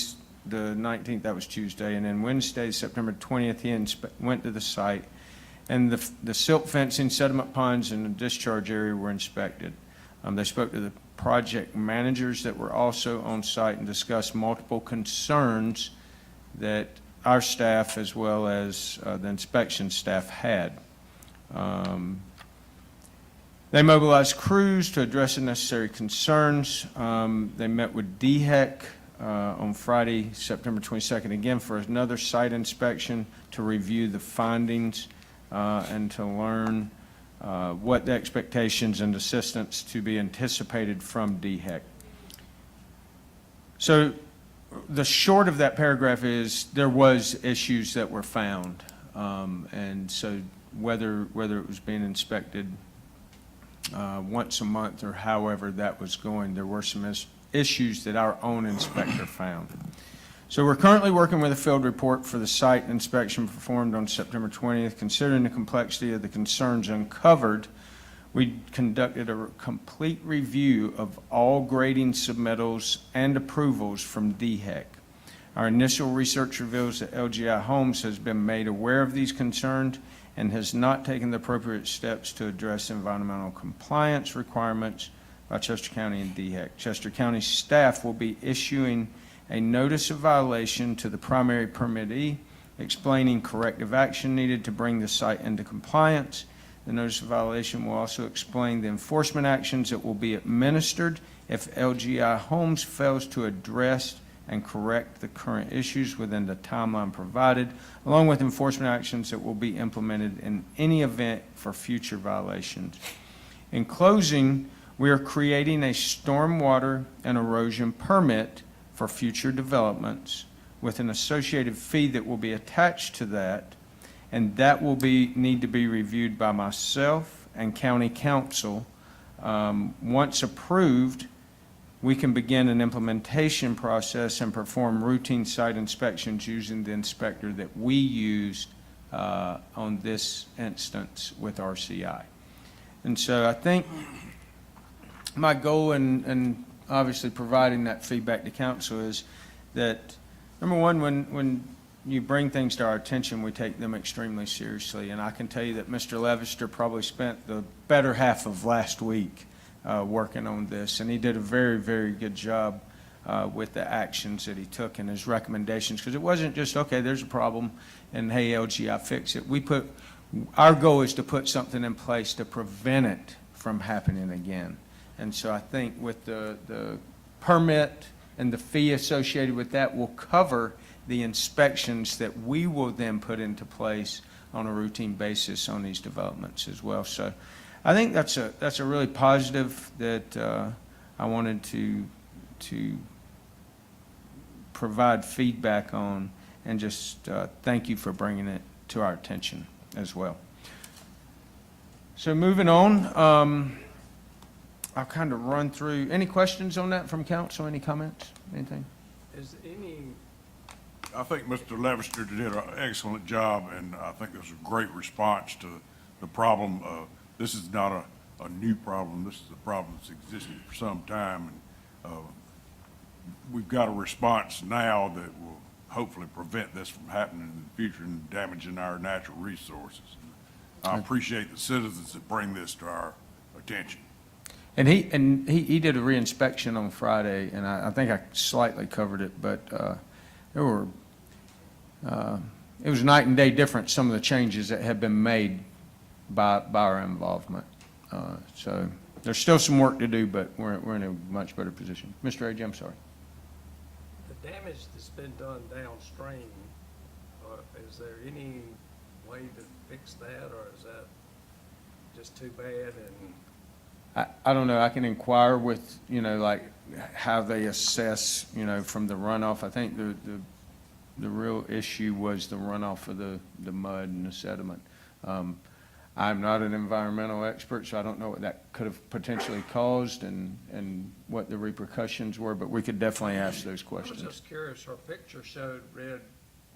the 19th, that was Tuesday, and then Wednesday, September 20th, he went to the site, and the silt fencing, sediment ponds, and the discharge area were inspected. They spoke to the project managers that were also on site and discussed multiple concerns that our staff as well as the inspection staff had. They mobilized crews to address the necessary concerns. They met with DHEC on Friday, September 22nd, again for another site inspection to review the findings and to learn what the expectations and assistance to be anticipated from DHEC. So the short of that paragraph is there was issues that were found. And so whether it was being inspected once a month or however that was going, there were some issues that our own inspector found. So we're currently working with a field report for the site inspection performed on September 20th. Considering the complexity of the concerns uncovered, we conducted a complete review of all grading submittals and approvals from DHEC. Our initial research reveals that LGI Homes has been made aware of these concerns and has not taken the appropriate steps to address environmental compliance requirements by Chester County and DHEC. Chester County staff will be issuing a notice of violation to the primary permittee, explaining corrective action needed to bring the site into compliance. The notice of violation will also explain the enforcement actions that will be administered if LGI Homes fails to address and correct the current issues within the timeline provided, along with enforcement actions that will be implemented in any event for future violations. In closing, we are creating a stormwater and erosion permit for future developments with an associated fee that will be attached to that, and that will need to be reviewed by myself and county council. Once approved, we can begin an implementation process and perform routine site inspections using the inspector that we used on this instance with RCI. And so I think my goal in obviously providing that feedback to council is that, number one, when you bring things to our attention, we take them extremely seriously. And I can tell you that Mr. Levester probably spent the better half of last week working on this, and he did a very, very good job with the actions that he took and his recommendations, because it wasn't just, okay, there's a problem, and hey, LGI, fix it. Our goal is to put something in place to prevent it from happening again. And so I think with the permit and the fee associated with that will cover the inspections that we will then put into place on a routine basis on these developments as well. So I think that's a really positive that I wanted to provide feedback on, and just thank you for bringing it to our attention as well. So moving on, I'll kind of run through, any questions on that from council, any comments, anything? Is any, I think Mr. Levester did an excellent job, and I think it was a great response to the problem. This is not a new problem. This is a problem that's existed for some time, and we've got a response now that will hopefully prevent this from happening in the future and damaging our natural resources. I appreciate the citizens that bring this to our attention. And he did a reinspection on Friday, and I think I slightly covered it, but there were, it was night and day difference, some of the changes that have been made by our involvement. So there's still some work to do, but we're in a much better position. Mr. Agee, I'm sorry. the damage that's been done downstream, is there any way to fix that, or is that just too bad? And I don't know, I can inquire with, like, how they assess, from the runoff. I think the real issue was the runoff of the mud and the sediment. I'm not an environmental expert, so I don't know what that could have potentially caused and what the repercussions were, but we could definitely ask those I questions. was just curious, her picture showed red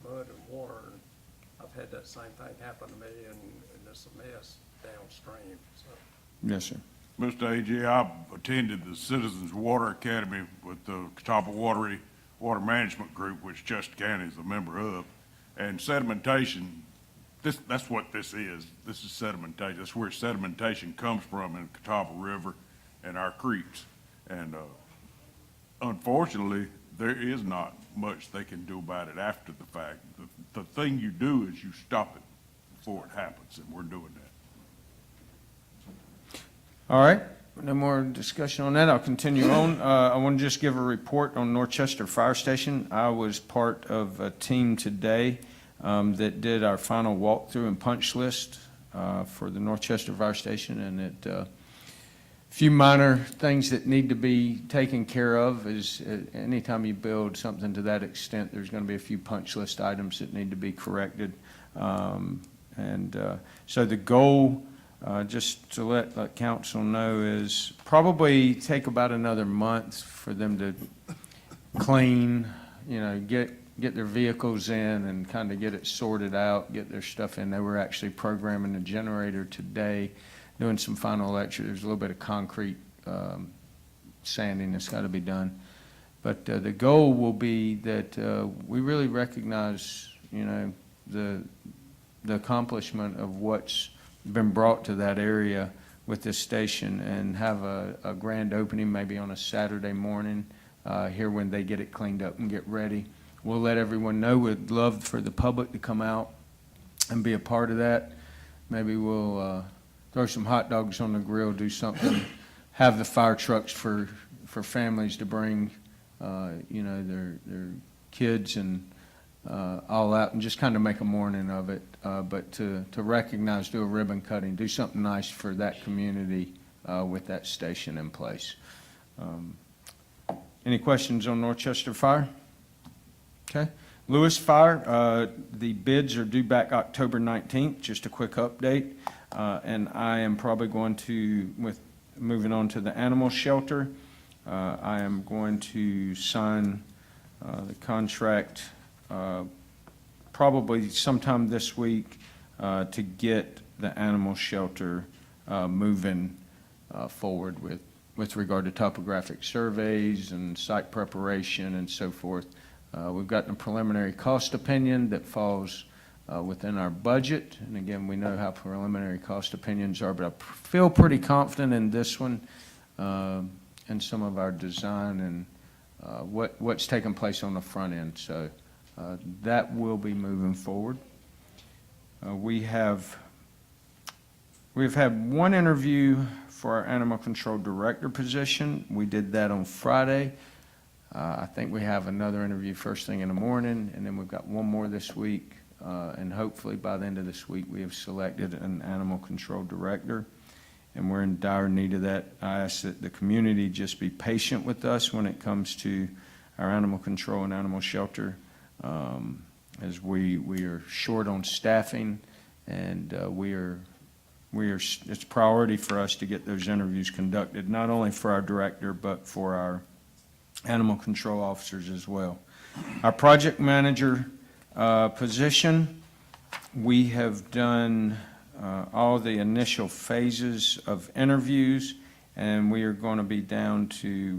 mud and water, and I've had that same thing happen to me, and it's a mess downstream, so. Yes, sir. Mr. Agee, I've attended the Citizens Water Academy with the Catawba Water Management Group, which Chester County is a member of, and sedimentation, that's what this is. This is sedimentation. That's where sedimentation comes from in the Catawba River and our creeks. And unfortunately, there is not much they can do about it after the fact. The thing you do is you stop it before it happens, and we're doing that. All right, no more discussion on that. I'll continue on. I want to just give a report on North Chester Fire Station. I was part of a team today that did our final walkthrough and punch list for the North Chester Fire Station, and a few minor things that need to be taken care of is anytime you build something to that extent, there's going to be a few punch list items that need to be corrected. So the goal, just to let council know, is probably take about another month for them to clean, get their vehicles in and kind of get it sorted out, get their stuff in. They were actually programming a generator today, doing some final electric. There's a little bit of concrete sanding that's got to be done. But the goal will be that we really recognize, the accomplishment of what's been brought to that area with this station, and have a grand opening maybe on a Saturday morning here when they get it cleaned up and get ready. We'll let everyone know. We'd love for the public to come out and be a part of that. Maybe we'll throw some hot dogs on the grill, do something, have the fire trucks for families to bring, their kids and all out, and just kind of make a morning of it. But to recognize, do a ribbon cutting, do something nice for that community with that station in place. Any questions on North Chester Fire? Okay. Lewis Fire, the bids are due back October 19th, just a quick update. And I am probably going to, moving on to the animal shelter, I am going to sign the contract probably sometime this week to get the animal shelter moving forward with regard to topographic surveys and site preparation and so forth. We've gotten a preliminary cost opinion that falls within our budget. And again, we know how preliminary cost opinions are, but I feel pretty confident in this one and some of our design and what's taken place on the front end. So that will be moving forward. We've had one interview for our animal control director position. We did that on Friday. I think we have another interview first thing in the morning, and then we've got one more this week. And hopefully by the end of this week, we have selected an animal control director, and we're in dire need of that. I ask that the community just be patient with us when it comes to our animal control and animal shelter, as we are short on staffing, and it's a priority for us to get those interviews conducted, not only for our director, but for our animal control officers as well. Our project manager position, we have done all the initial phases of interviews, and we are going to be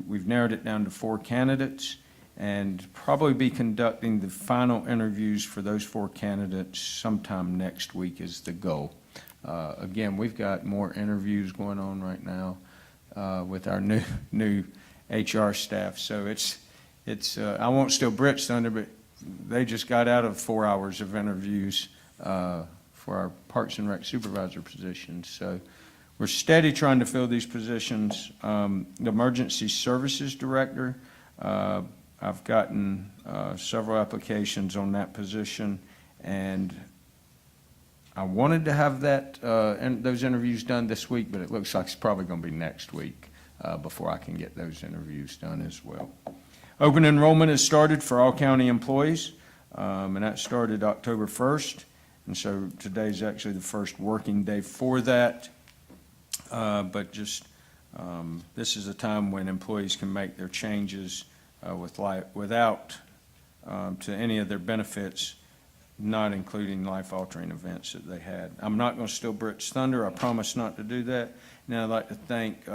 we've narrowed it down to 4 candidates, and probably be conducting the final interviews for those 4 candidates sometime next week is the goal. Again, we've got more interviews going on right now with our new HR staff, so it's I won't steal Britt's thunder, but they just got out of 4 hours of interviews for our Parks and Rec supervisor position. So we're steady trying to fill these positions. The emergency services director, I've gotten several applications on that position, and I wanted to have those interviews done this week, but it looks like it's probably going to be next week before I can get those interviews done as well. Open enrollment has started for all county employees, and that started October 1st, and so today's actually the first working day for that. But this is a time when employees can make their changes without to any of their benefits, not including life-altering events that they had. I'm not going to steal Britt's thunder. I promise not to do that. Now I'd like to thank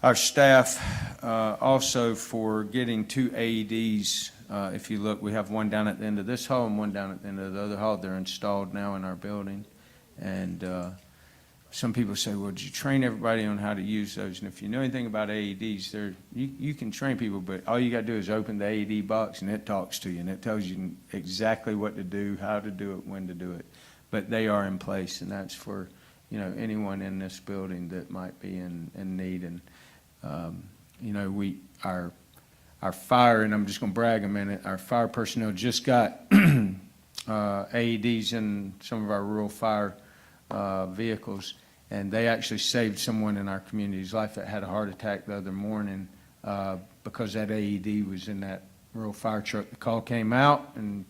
our staff also for getting 2 AEDs. If you look, we have one down at the end of this hall and one down at the end of the other hall. They're installed now in our building. And some people say, well, did you train everybody on how to use those? And if you know anything about AEDs, you can train people, but all you got to do is open the AED box and it talks to you and it tells you exactly what to do, how to do it, when to do it. But they are in place, and that's for anyone in this building that might be in need. And our fire, and I'm just going to brag a minute, our fire personnel just got AEDs in some of our rural fire vehicles, and they actually saved someone in our community's life that had a heart attack the other morning because that AED was in that rural fire truck. The call came out, and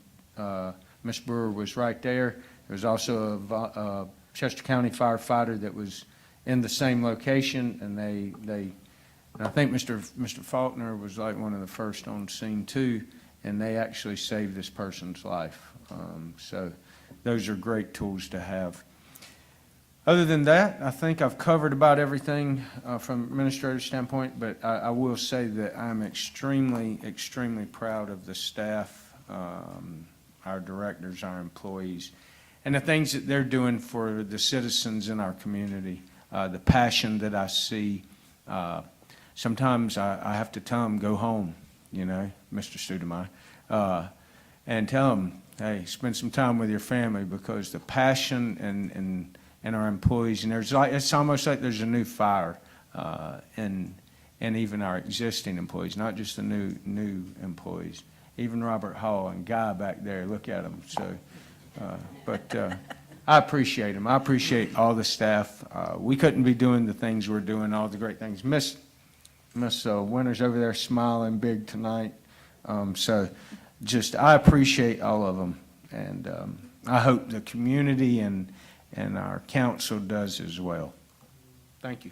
Ms. Brewer was right there. There was also a Chester County firefighter that was in the same location, and I think Mr. Faulkner was like one of the first on scene too, and they actually saved this person's life. So those are great tools to have. Other than that, I think I've covered about everything from an administrative standpoint, but I will say that I'm extremely, extremely proud of the staff, our directors, our employees, and the things that they're doing for the citizens in our community, the passion that I see. Sometimes I have to tell them, go home, Mr. Studemeyer, and tell them, hey, spend some time with your family, because the passion and our employees, and it's almost like there's a new fire and even our existing employees, not just the new employees. Even Robert Hall and Guy back there, look at them. So, but I appreciate them. I appreciate all the staff. We couldn't be doing the things we're doing, all the great things. Miss Winters over there smiling big tonight. So just, I appreciate all of them. And I hope the community and our council does as well. Thank you.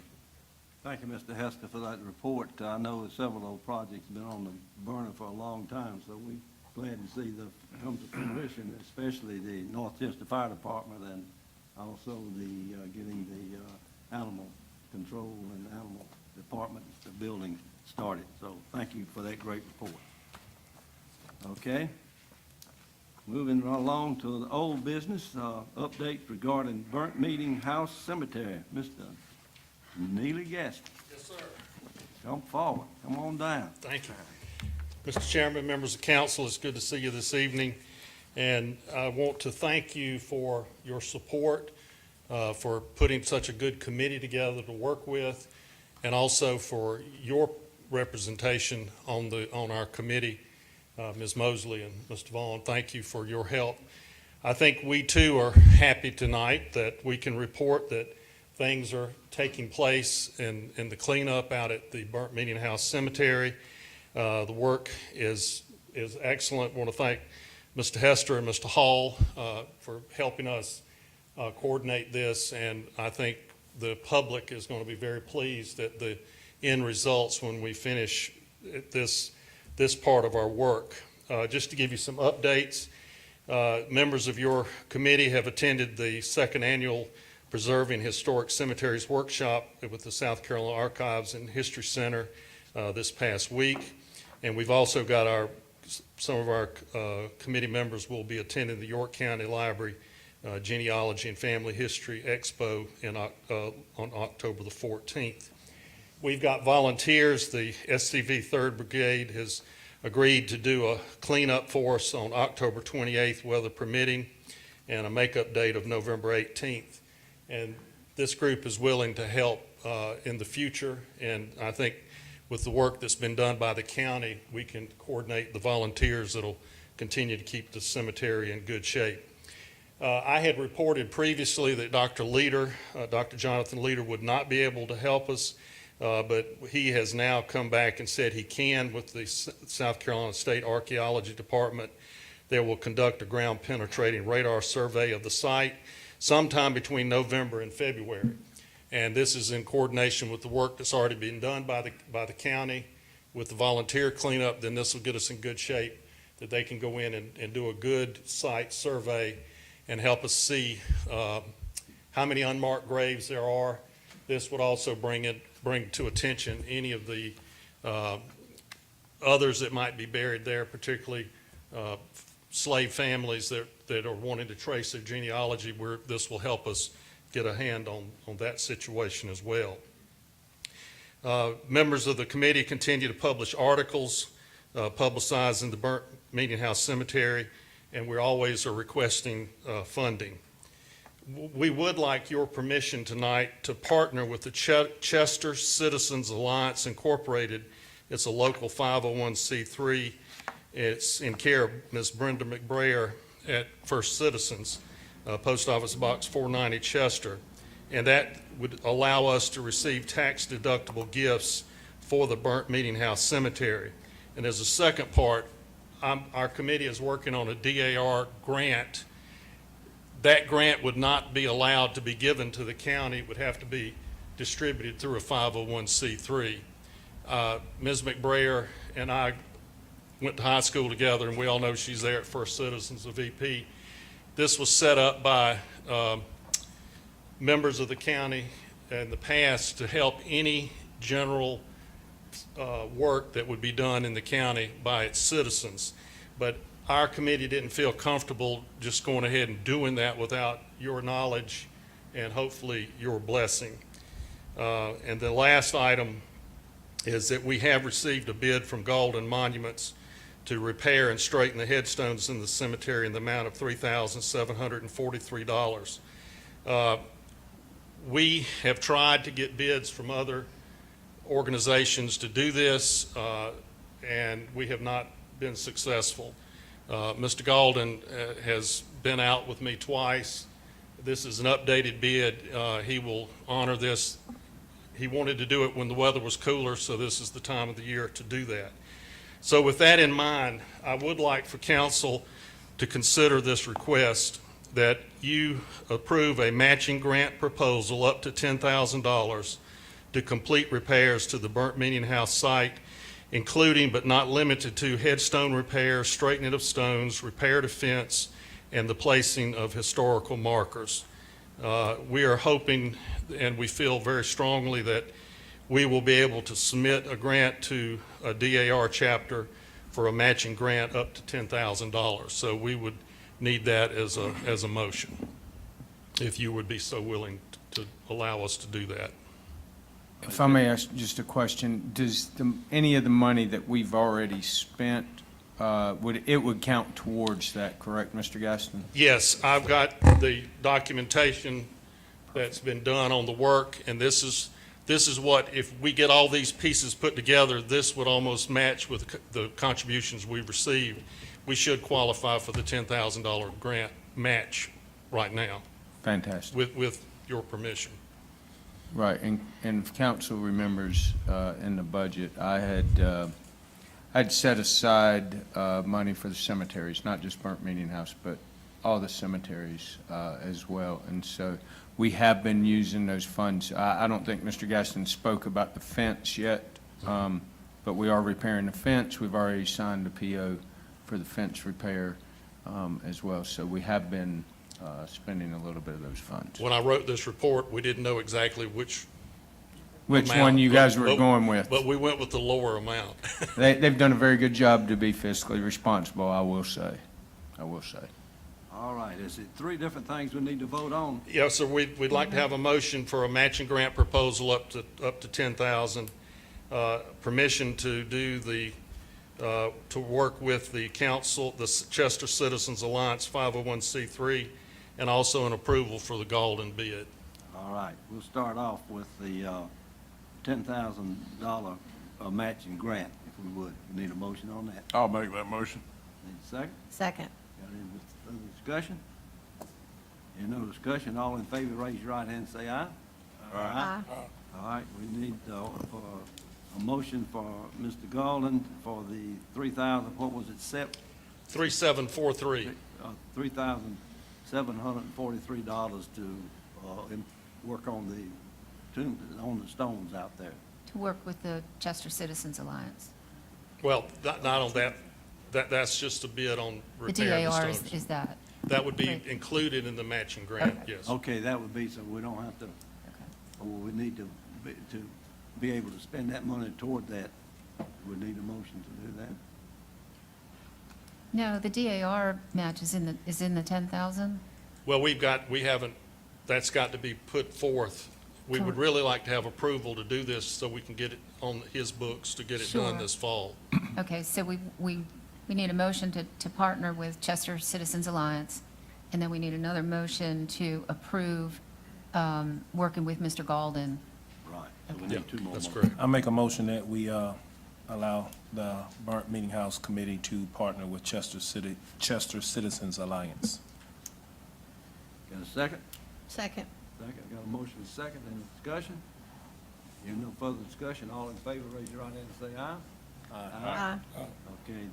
Thank you, Mr. Hester, for that report. I know several of those projects have been on the burner for a long time, so we're glad to see them come to fruition, especially the North Chester Fire Department and also the, getting the animal control and animal department, the building started. So thank you for that great report. Okay. Moving right along to the old business, updates regarding Burnt Meeting House Cemetery. Mr. Neely Gaston. Yes, sir. Come forward, come on down. Thank you. Mr. Chairman, members of council, it's good to see you this evening. And I want to thank you for your support, for putting such a good committee together to work with, and also for your representation on our committee, Ms. Mosley and Mr. Vaughn. Thank you for your help. I think we too are happy tonight that we can report that things are taking place in the cleanup out at the Burnt Meeting House Cemetery. The work is excellent. I want to thank Mr. Hester and Mr. Hall for helping us coordinate this, and I think the public is going to be very pleased at the end results when we finish this part of our work. Just to give you some updates, members of your committee have attended the second annual Preserving Historic Cemeteries Workshop with the South Carolina Archives and History Center this past week. And we've also got some of our committee members will be attending the York County Library Genealogy and Family History Expo on October the 14th. We've got volunteers. The SCV 3rd Brigade has agreed to do a cleanup for us on October 28th, weather permitting, and a makeup date of November 18th. And this group is willing to help in the future, and I think with the work that's been done by the county, we can coordinate the volunteers that'll continue to keep the cemetery in good shape. I had reported previously that Dr. Jonathan Leader would not be able to help us, but he has now come back and said he can with the South Carolina State Archaeology Department. They will conduct a ground penetrating radar survey of the site sometime between November and February. And this is in coordination with the work that's already been done by the county with the volunteer cleanup. Then this will get us in good shape that they can go in and do a good site survey and help us see how many unmarked graves there are. This would also bring to attention any of the others that might be buried there, particularly slave families that are wanting to trace their genealogy, where this will help us get a hand on that situation as well. Members of the committee continue to publish articles publicizing the Burnt Meeting House Cemetery, and we always are requesting funding. We would like your permission tonight to partner with the Chester Citizens Alliance Incorporated. It's a local 501c3. It's in care of Ms. Brenda McBrayer at First Citizens, Post Office Box 490, Chester. And that would allow us to receive tax-deductible gifts for the Burnt Meeting House Cemetery. And as a second part, our committee is working on a DAR grant. That grant would not be allowed to be given to the county. It would have to be distributed through a 501c3. Ms. McBrayer and I went to high school together, and we all know she's there at First Citizens, a VP. This was set up by members of the county in the past to help any general work that would be done in the county by its citizens. But our committee didn't feel comfortable just going ahead and doing that without your knowledge and hopefully your blessing. And the last item is that we have received a bid from Golden Monuments to repair and straighten the headstones in the cemetery in the amount of $3,743. We have tried to get bids from other organizations to do this, and we have not been successful. Mr. Golden has been out with me twice. This is an updated bid. He will honor this. He wanted to do it when the weather was cooler, so this is the time of the year to do that. So with that in mind, I would like for council to consider this request, that you approve a matching grant proposal up to $10,000 to complete repairs to the Burnt Meeting House site, including but not limited to headstone repair, straightening of stones, repair to fence, and the placing of historical markers. We are hoping, and we feel very strongly, that we will be able to submit a grant to a DAR chapter for a matching grant up to $10,000. So we would need that as a motion, if you would be so willing to allow us to do that. If I may ask just a question, does any of the money that we've already spent, would count towards that, correct, Mr. Gaston? Yes, I've got the documentation that's been done on the work, and this is what, if we get all these pieces put together, this would almost match with the contributions we've received. We should qualify for the $10,000 grant match right now, Fantastic. with your permission. Right, and if council remembers, in the budget, I'd set aside money for the cemeteries, not just Burnt Meeting House, but all the cemeteries as well. And so we have been using those funds. I don't think Mr. Gaston spoke about the fence yet, but we are repairing the fence. We've already signed the PO for the fence repair as well. So we have been spending a little bit of those funds. When I wrote this report, we didn't know exactly which amount, one you guys were but- going with? But we went with the lower amount. They've done a very good job to be fiscally responsible, I will say. All right, is it 3 different things we need to vote on? Yes, sir, we'd like to have a motion for a matching grant proposal up to 10,000. Permission to do to work with the council, the Chester Citizens Alliance 501c3, and also an approval for the Galden bid. All right, we'll start off with the $10,000 matching grant, if we would. Need a motion on that? I'll make that motion. Need a second? Second. Got any further discussion? Any no discussion, all in favor, raise your right hand and say aye. Aye. All right, we need for a motion for Mr. Galden for the 3,000, what was it, 3743. $3,743 to work on the stones out there. To work with the Chester Citizens Alliance. Well, not on that, that's just a bid on The repairing the DAR stones. is that. That would be Right. included in the matching grant, yes. Okay, that would be, so we don't have to, or we need to be able to spend that money toward that. We need a motion to do that. No, the DAR match is in the 10,000? Well, we haven't, that's got to be put forth. We would Correct. really like to have approval to do this so we can get it on his books to get it done Sure. this fall. Okay, so we need a motion to partner with Chester Citizens Alliance, and then we need another motion to approve working with Mr. Galden. Right, so we Yeah, need 2 more. that's motions. correct. I make a motion that we allow the Burnt Meeting House Committee to partner with Chester Citizens Alliance. Got a second? Second. Second, got a motion and a second, any discussion? Hearing no further discussion, all in favor, raise your right hand and say aye. Aye. Okay,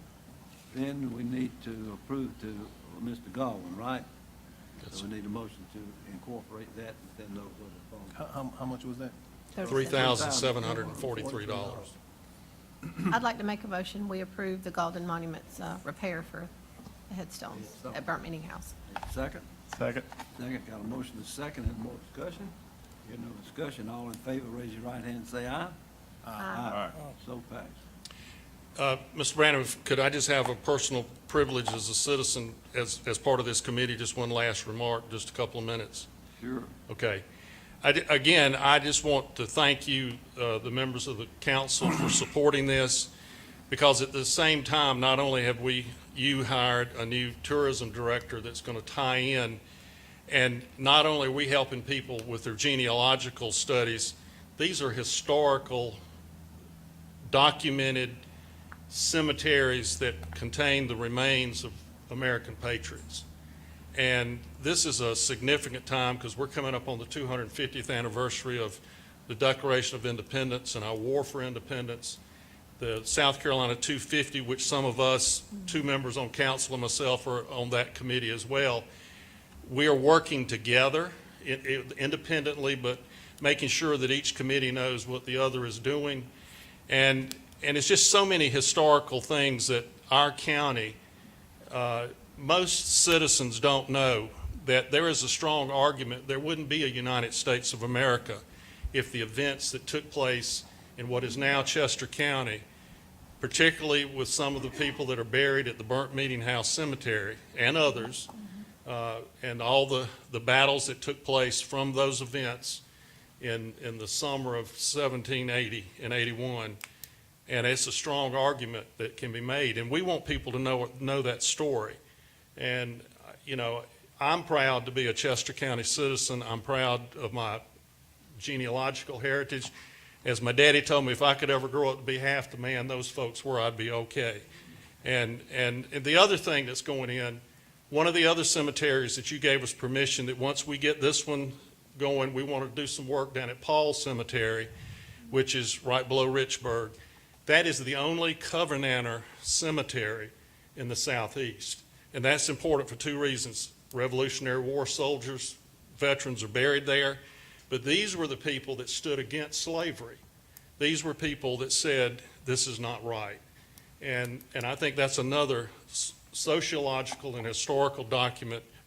then we need to approve to Mr. Galvin, right? So we need a motion to incorporate that within those other funds. How much was that? $3,743. I'd like to make a motion, we approve the Galden Monuments repair for the headstones at Burnt Meeting House. Second? Second. Second, got a motion and a second, any more discussion? Hearing no discussion, all in favor, raise your right hand and say aye. Aye. So passed. Mr. Brandon, could I just have a personal privilege as a citizen, as part of this committee, just one last remark, just a couple of minutes? Sure. Okay. Again, I just want to thank you, the members of the council, for supporting this, because at the same time, not only have you hired a new tourism director that's going to tie in, and not only are we helping people with their genealogical studies, these are historical, documented cemeteries that contain the remains of American patriots. And this is a significant time because we're coming up on the 250th anniversary of the Declaration of Independence and our War for Independence. The South Carolina 250, which some of us, 2 members on council and myself, are on that committee as well. We are working together independently, but making sure that each committee knows what the other is doing. And it's just so many historical things that our county, most citizens don't know, that there is a strong argument there wouldn't be a United States of America if the events that took place in what is now Chester County, particularly with some of the people that are buried at the Burnt Meeting House Cemetery and others, and all the battles that took place from those events in the summer of 1780 and 81. And it's a strong argument that can be made. And we want people to know that story. And, you know, I'm proud to be a Chester County citizen. I'm proud of my genealogical heritage. As my daddy told me, if I could ever grow up to be half the man those folks were, I'd be okay. And the other thing that's going in, one of the other cemeteries that you gave us permission that once we get this one going, we want to do some work down at Paul Cemetery, which is right below Richburg. That is the only Covenanter cemetery in the southeast. And that's important for two reasons. Revolutionary War soldiers, veterans are buried there. But these were the people that stood against slavery. These were people that said, this is not right. And I think that's another sociological and historical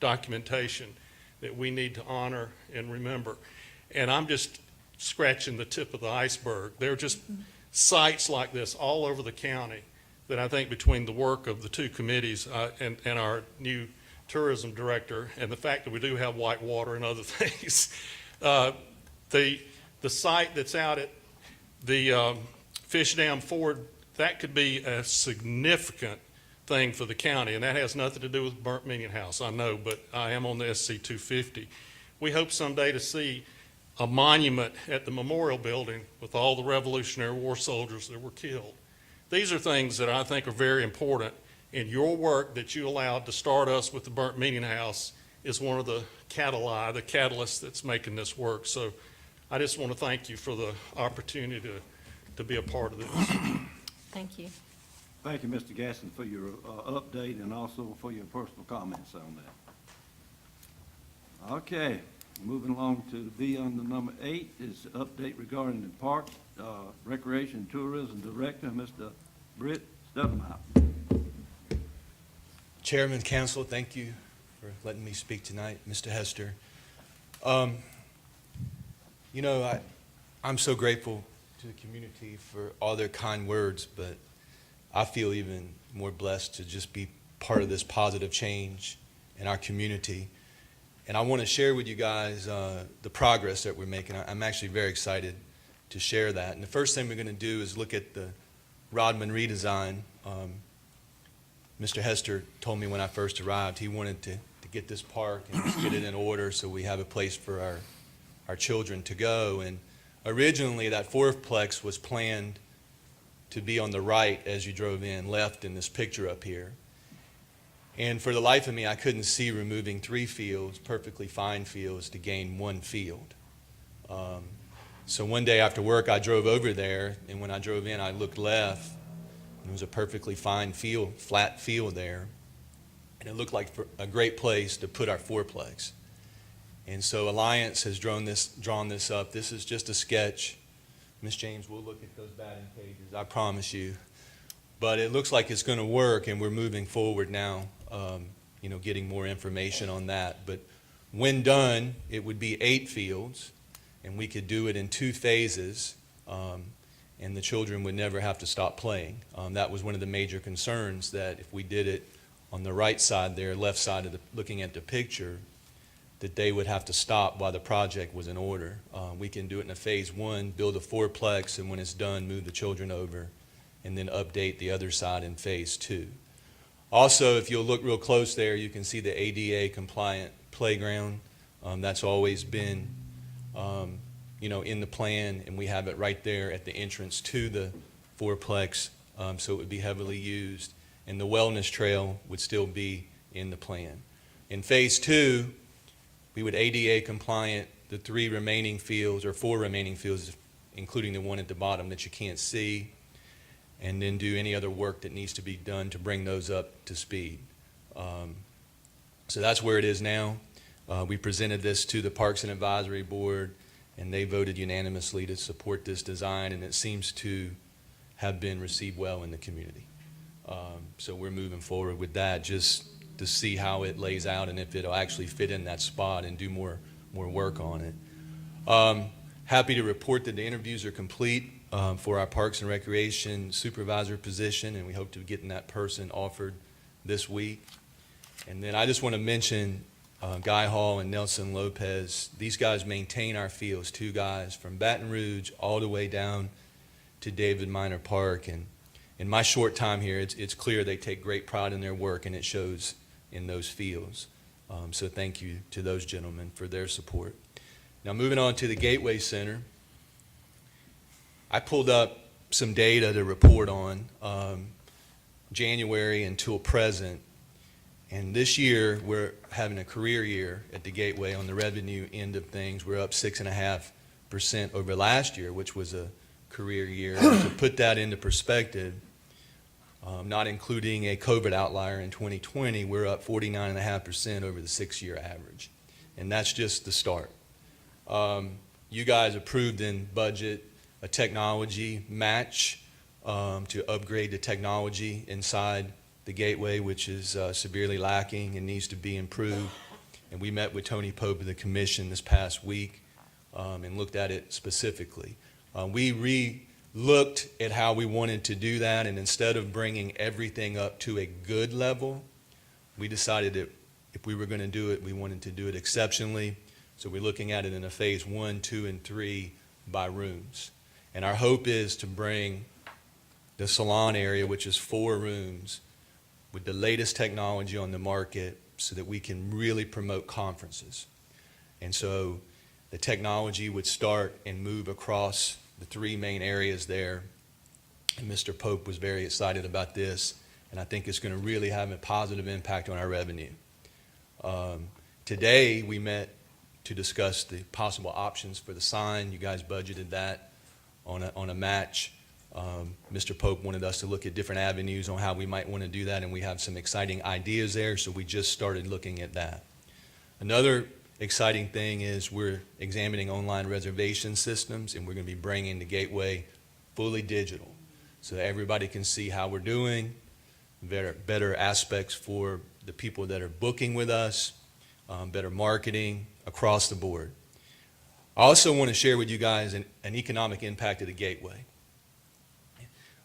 documentation that we need to honor and remember. And I'm just scratching the tip of the iceberg. There are just sites like this all over the county that I think between the work of the two committees and our new tourism director and the fact that we do have white water and other things, the site that's out at the Fish Dam Ford, that could be a significant thing for the county, and that has nothing to do with Burnt Meeting House, I know, but I am on the SC 250. We hope someday to see a monument at the memorial building with all the Revolutionary War soldiers that were killed. These are things that I think are very important, and your work that you allowed to start us with the Burnt Meeting House is one of the catalysts that's making this work. So I just want to thank you for the opportunity to be a part of this. Thank you. Thank you, Mr. Gaston, for your update and also for your personal comments on that. Okay, moving along to be on the number 8 is update regarding the Park, Recreation and Tourism Director, Mr. Britt Stubbenhouse. Chairman, Council, thank you for letting me speak tonight. Mr. Hester. You know, I'm so grateful to the community for all their kind words, but I feel even more blessed to just be part of this positive change in our community. And I want to share with you guys the progress that we're making. I'm actually very excited to share that. And the first thing we're going to do is look at the Rodman redesign. Mr. Hester told me when I first arrived he wanted to get this park and just get it in order so we have a place for our children to go. And originally that fourplex was planned to be on the right as you drove in, left in this picture up here. And for the life of me, I couldn't see removing 3 fields, perfectly fine fields, to gain 1 field. So one day after work, I drove over there, and when I drove in, I looked left, and there was a perfectly fine field, flat field there, and it looked like a great place to put our fourplex. And so Alliance has drawn this up. This is just a sketch. Ms. James, we'll look at those batting cages, I promise you. But it looks like it's going to work, and we're moving forward now, getting more information on that. But when done, it would be 8 fields, and we could do it in 2 phases, and the children would never have to stop playing. That was one of the major concerns, that if we did it on the right side there, left side of looking at the picture, that they would have to stop while the project was in order. We can do it in a phase 1, build a fourplex, and when it's done, move the children over, and then update the other side in phase 2. Also, if you'll look real close there, you can see the ADA compliant playground. That's always been, in the plan, and we have it right there at the entrance to the fourplex, so it would be heavily used. And the wellness trail would still be in the plan. In phase 2, we would ADA compliant the 3 remaining fields, or 4 remaining fields, including the one at the bottom that you can't see, and then do any other work that needs to be done to bring those up to speed. So that's where it is now. We presented this to the Parks and Advisory Board, and they voted unanimously to support this design, and it seems to have been received well in the community. So we're moving forward with that just to see how it lays out and if it'll actually fit in that spot and do more work on it. Happy to report that the interviews are complete for our Parks and Recreation supervisor position, and we hope to be getting that person offered this week. And then I just want to mention Guy Hall and Nelson Lopez. These guys maintain our fields, two guys from Baton Rouge all the way down to David Minor Park. And in my short time here, it's clear they take great pride in their work, and it shows in those fields. So thank you to those gentlemen for their support. Now moving on to the Gateway Center. I pulled up some data to report on January until present. And this year, we're having a career year at the Gateway on the revenue end of things. We're up 6.5% over last year, which was a career year. To put that into perspective, not including a COVID outlier in 2020, we're up 49.5% over the 6-year average. And that's just the start. You guys approved in budget a technology match to upgrade the technology inside the Gateway, which is severely lacking and needs to be improved. And we met with Tony Pope of the commission this past week and looked at it specifically. We re-looked at how we wanted to do that, and instead of bringing everything up to a good level, we decided that if we were going to do it, we wanted to do it exceptionally. So we're looking at it in a phase 1, 2, and 3 by rooms. And our hope is to bring the salon area, which is 4 rooms, with the latest technology on the market so that we can really promote conferences. And so the technology would start and move across the 3 main areas there. And Mr. Pope was very excited about this, and I think it's going to really have a positive impact on our revenue. Today, we met to discuss the possible options for the sign. You guys budgeted that on a match. Mr. Pope wanted us to look at different avenues on how we might want to do that, and we have some exciting ideas there, so we just started looking at that. Another exciting thing is we're examining online reservation systems, and we're going to be bringing the Gateway fully digital so that everybody can see how we're doing, better aspects for the people that are booking with us, better marketing across the board. I also want to share with you guys an economic impact of the Gateway.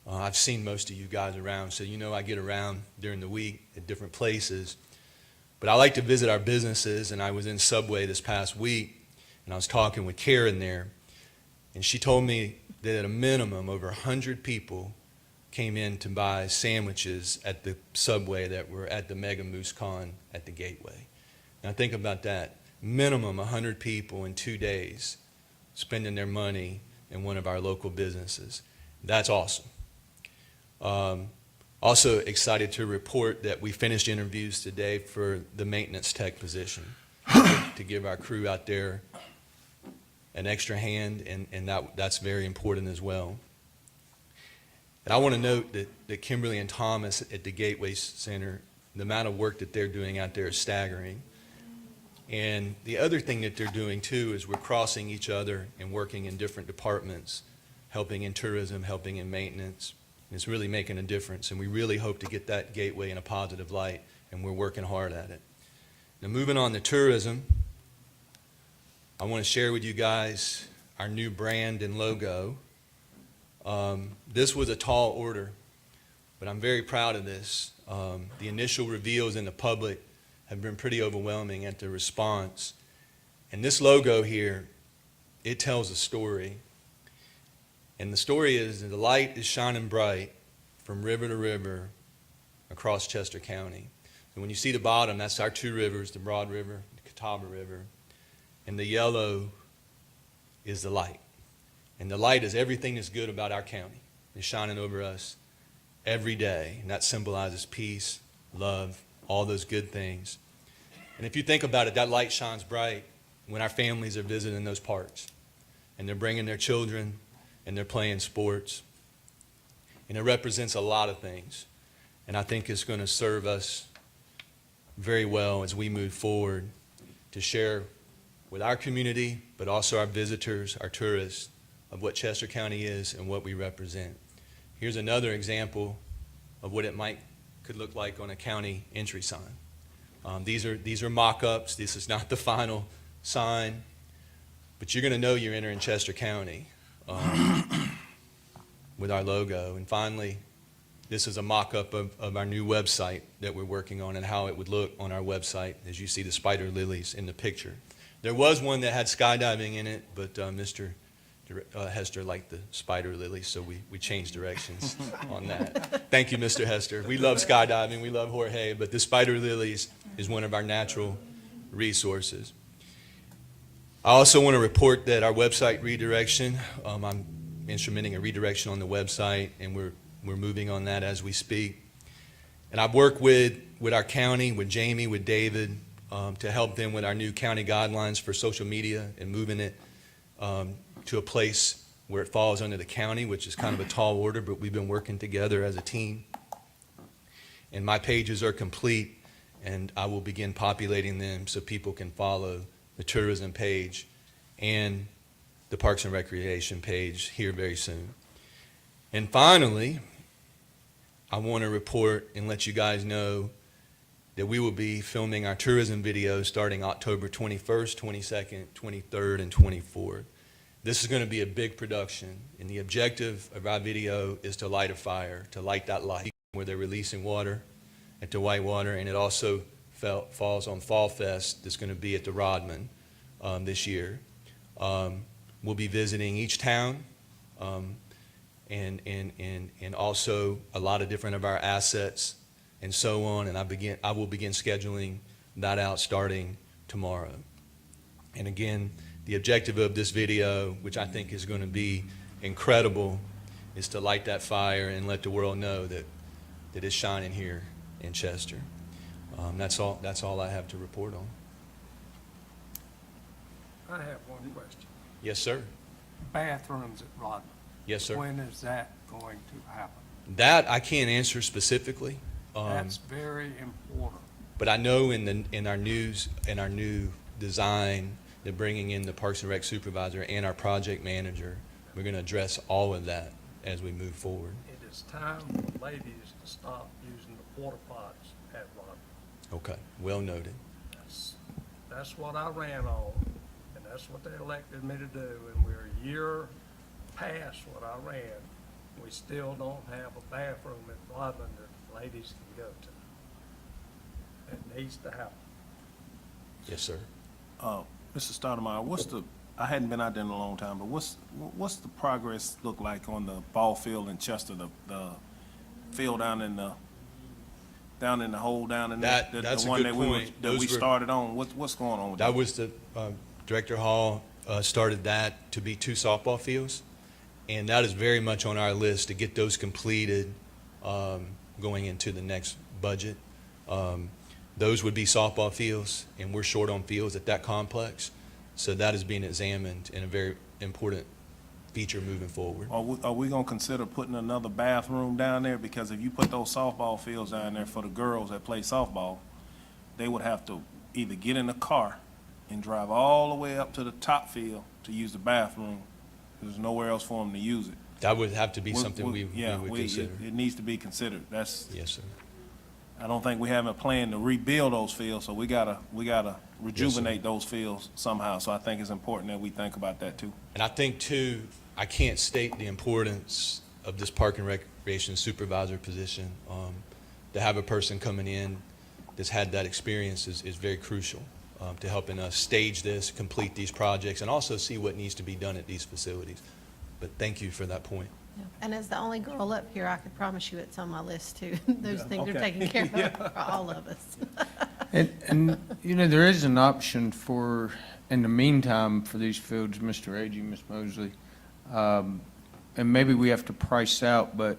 I've seen most of you guys around, so you know I get around during the week at different places. But I like to visit our businesses, and I was in Subway this past week, and I was talking with Karen there, and she told me that at a minimum over 100 people came in to buy sandwiches at the Subway that were at the Mega Moose Con at the Gateway. Now think about that. Minimum 100 people in 2 days spending their money in one of our local businesses. That's awesome. Also excited to report that we finished interviews today for the maintenance tech position to give our crew out there an extra hand, and that's very important as well. And I want to note that Kimberly and Thomas at the Gateway Center, the amount of work that they're doing out there is staggering. And the other thing that they're doing too is we're crossing each other and working in different departments, helping in tourism, helping in maintenance. And it's really making a difference, and we really hope to get that Gateway in a positive light, and we're working hard at it. Now moving on to tourism, I want to share with you guys our new brand and logo. This was a tall order, but I'm very proud of this. The initial reveals in the public have been pretty overwhelming at the response. And this logo here, it tells a story. And the story is that the light is shining bright from river to river across Chester County. And when you see the bottom, that's our 2 rivers, the Broad River, the Catawba River. And the yellow is the light. And the light is everything that's good about our county. It's shining over us every day. And that symbolizes peace, love, all those good things. And if you think about it, that light shines bright when our families are visiting those parks. And they're bringing their children, and they're playing sports. And it represents a lot of things. And I think it's going to serve us very well as we move forward to share with our community, but also our visitors, our tourists, of what Chester County is and what we represent. Here's another example of what it could look like on a county entry sign. These are mock-ups. This is not the final sign, but you're going to know you're entering Chester County with our logo. And finally, this is a mock-up of our new website that we're working on and how it would look on our website, as you see the spider lilies in the picture. There was one that had skydiving in it, but Mr. Hester liked the spider lilies, so we changed directions on that. Thank you, Mr. Hester. We love skydiving, we love Jorge, but the spider lilies is one of our natural resources. I also want to report that our website redirection, I'm instrumenting a redirection on the website, and we're moving on that as we speak. And I've worked with our county, with Jamie, with David, to help them with our new county guidelines for social media and moving it to a place where it falls under the county, which is kind of a tall order, but we've been working together as a team. And my pages are complete, and I will begin populating them so people can follow the tourism page and the Parks and Recreation page here very soon. And finally, I want to report and let you guys know that we will be filming our tourism videos starting October 21st, 22nd, 23rd, and 24th. This is going to be a big production, and the objective of our video is to light a fire, to light that light where they're releasing water at the Whitewater, and it also falls on Fall Fest that's going to be at the Rodman this year. We'll be visiting each town and also a lot of different of our assets and so on, and I will begin scheduling that out starting tomorrow. And again, the objective of this video, which I think is going to be incredible, is to light that fire and let the world know that it's shining here in Chester. That's all I have to report on. I have one question. Yes, sir. Bathrooms at Rodman. Yes, sir. When is that going to happen? That I can't answer specifically. That's very important. But I know in our new design, they're bringing in the Parks and Rec supervisor and our project manager. We're going to address all of that as we move forward. It is time for ladies to stop using the porta pots at Rodman. Okay, well noted. That's what I ran on, and that's what they elected me to do, and we're a year past what I ran. We still don't have a bathroom at Rodman that ladies can go to. It needs to happen. Yes, sir. Mr. Stoudemire, I hadn't been out there in a long time, but what's the progress look like on the ball field in Chester, the field down in the hole down in there? That's the a one good that point. we started on. What's going on with that? That was Director Hall started that to be 2 softball fields, and that is very much on our list to get those completed going into the next budget. Those would be softball fields, and we're short on fields at that complex. So that is being examined in a very important feature moving forward. Are we gonna consider putting another bathroom down there? Because if you put those softball fields down there for the girls that play softball, they would have to either get in a car and drive all the way up to the top field to use the bathroom. There's nowhere else for them to use it. That would have to be something we would consider. It needs to be considered. Yes, sir. I don't think we have a plan to rebuild those fields, so we gotta rejuvenate those fields somehow. So I think it's important that we think about that too. And I think too, I can't state the importance of this Park and Recreation supervisor position. To have a person coming in that's had that experience is very crucial to helping us stage this, complete these projects, and also see what needs to be done at these facilities. But thank you for that point. Yeah. And as the only girl up here, I could promise you it's on my list too. Those things are taken care of for all of us. And, you know, there is an option for, in the meantime, for these fields, Mr. Agee, Ms. Mosley, and maybe we have to price out, but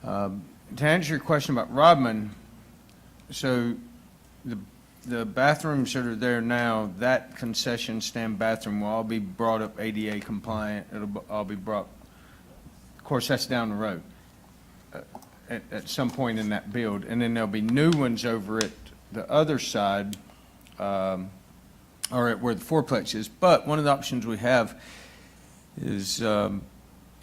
to answer your question about Rodman, so the bathrooms that are there now, that concession stand bathroom will all be brought up ADA compliant. It'll all be brought, of course, that's down the road at some point in that build. And then there'll be new ones over at the other side or at where the fourplex is. But one of the options we have is, and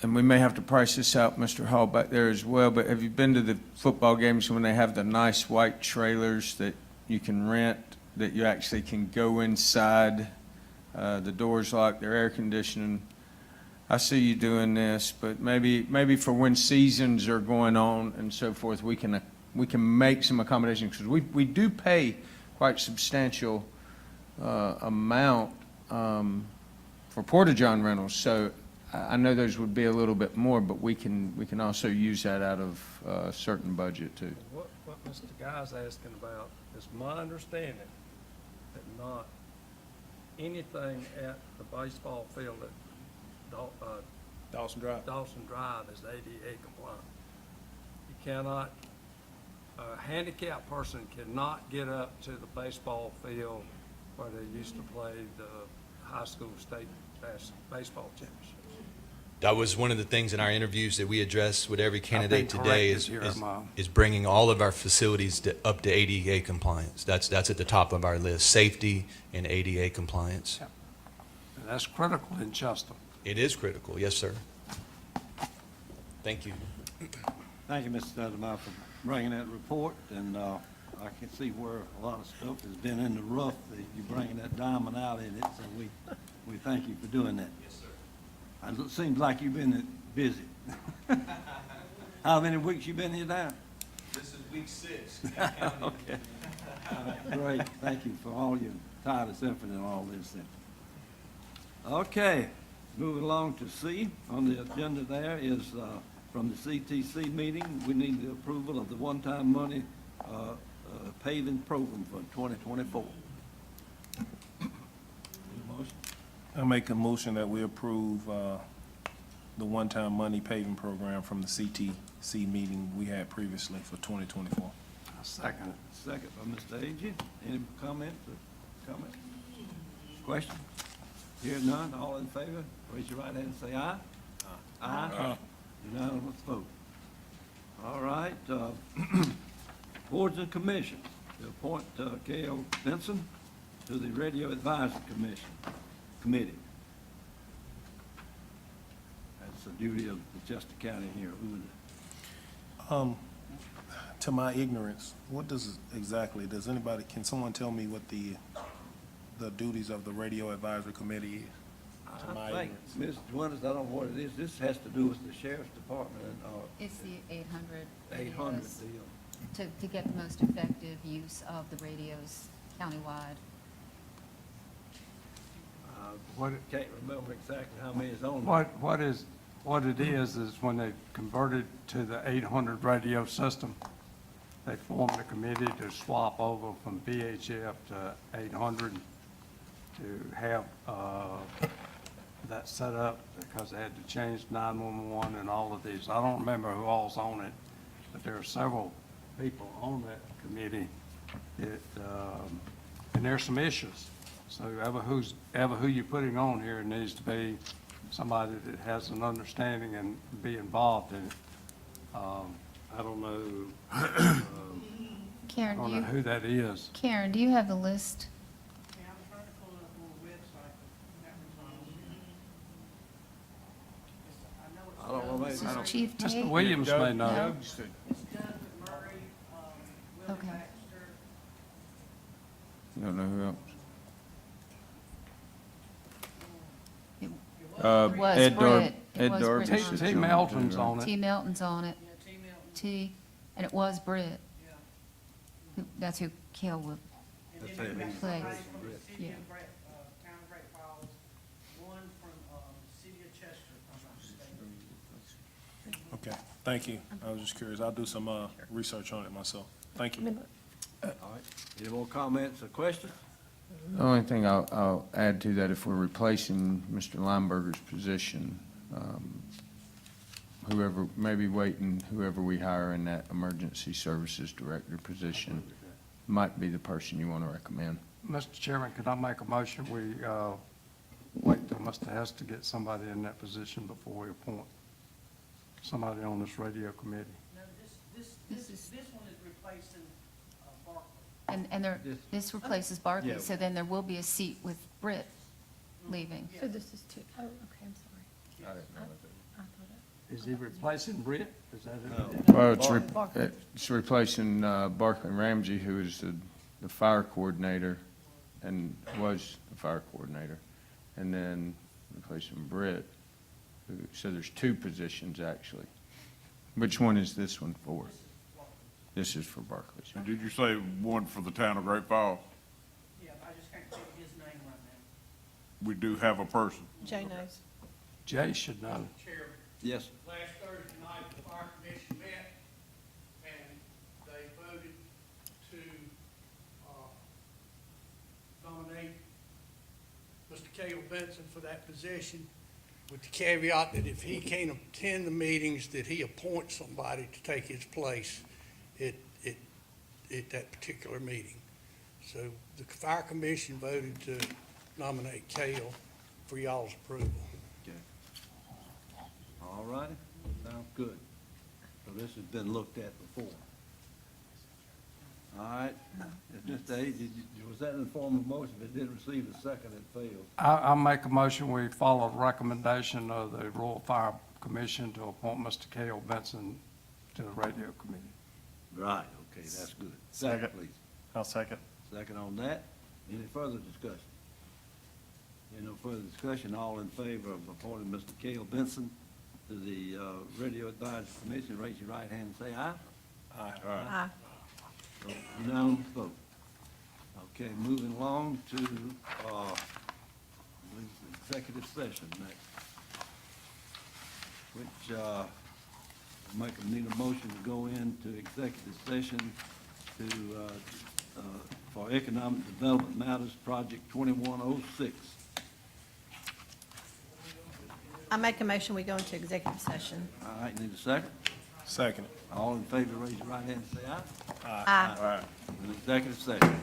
we may have to price this out, Mr. Hall, back there as well, but have you been to the football games when they have the nice white trailers that you can rent, that you actually can go inside? The doors locked, they're air conditioning. I see you doing this, but maybe for when seasons are going on and so forth, we can make some accommodations, because we do pay quite substantial amount for Porta-John rentals. So I know those would be a little bit more, but we can also use that out of a certain budget too. What Mr. Guy's asking about is my understanding that not anything at the baseball field at Dawson Drive. Dawson Drive is ADA compliant. You cannot, a handicapped person cannot get up to the baseball field where they used to play the high school state baseball championship. That was one of the things in our interviews that we addressed with every candidate been today corrected here, is bringing all of our facilities up to ADA compliance. That's at the top of our list, safety and ADA compliance. And that's critical in Chester. It is critical, yes, sir. Thank you. Thank you, Mr. Stoudemire, for bringing that report, and I can see where a lot of stuff has been in the rough, that you're bringing that diamond out in it, so we thank you for doing that. Yes, sir. And it seems like you've been busy. How many weeks you been here now? This is week 6. Okay. Great, thank you for all your tireless effort in all this then. Okay, moving along to C, on the agenda there is, from the CTC meeting, we need the approval of the one-time money paving program for 2024. Motion? I make a motion that we approve the one-time money paving program from the CTC meeting we had previously for 2024. I second it. Second by Mr. Agee. Any comments or comments? Question? Hear none, all in favor, raise your right hand and say aye. Aye. Unanimous vote. All right, boards and commissions. To appoint K.O. Benson to the Radio Advisory Committee. That's the duty of the Chester County here. Who is it? To my ignorance, what does exactly, can someone tell me what the duties of the Radio Advisory Committee is? To my I think, ignorance. Ms. Winters, I don't know what it is. This has to do with the sheriff's department and, It's the 800. 800 radios deal. To get the most effective use of the radios countywide. Can't remember exactly how many is on there. What it is when they converted to the 800 radio system, they formed a committee to swap over from VHF to 800 to have that set up, because they had to change 911 and all of these. I don't remember who all's on it, but there are several people on that committee and there's some issues. So who you're putting on here needs to be somebody that has an understanding and be involved in it. I don't know, I Karen, don't know who that is. Karen, do you have the list? I don't know, maybe, This is Chief Mr. Tate? Williams may know. No? Okay. You don't know who else? It was Ed Britt. It Ed was Darby. Britt on T. Melton's on it. T. Melton's on it. T, and it was Britt. That's who Kel would That's it. play. Yeah. Okay, thank you. I was just curious. I'll do some research on it myself. Thank you. All right. Any more comments or questions? The only thing I'll add to that, if we're replacing Mr. Lineberger's position, whoever, maybe waiting, whoever we hire in that emergency services director position might be the person you want to recommend. Mr. Chairman, could I make a motion? We wait till Mr. Hester gets somebody in that position before we appoint somebody on this radio committee. This is, This one is replacing Barkley. And there, this replaces Barkley, Yeah. so then there will be a seat with Britt leaving. So this is two, oh, okay, I'm sorry. I thought it. Is he replacing Britt? Is that it? Well, Barkley. it's replacing Barkley Ramsey, who is the fire coordinator and was the fire coordinator, and then replacing Britt. So there's two positions, actually. Which one is this one for? This is for Barkley's. And did you say one for the town of Great Falls? Yeah, I just can't think of his name right now. We do have a person. Jay knows. Jay should know. Chairman, Yes. last Thursday night, the fire commission met, and they voted to, nominate Mr. Cale Benson for that position, with the caveat that if he can't attend the meetings, that he appoint somebody to take his place at that particular meeting. So the fire commission voted to nominate Cale for y'all's approval. All righty, sounds good. So this has been looked at before. All right, Mr. A, was that in the form of motion? If it didn't receive a second, it failed. I make a motion, we follow the recommendation of the Royal Fire Commission to appoint Mr. Cale Benson to the radio committee. Right, okay, that's good. Second, Second. please. I'll second. Second on that. Any further discussion? Any no further discussion, all in favor of appointing Mr. Cale Benson to the Radio Advisory Commission, raise your right hand and say aye. Aye. So, unanimous vote. Okay, moving along to executive session next, which need a motion to go into executive session to, for economic development matters, Project 2106. I make a motion, we go into executive session. All right, need a second? Second. All in favor, raise your right hand and say aye. Aye. All right. In executive session.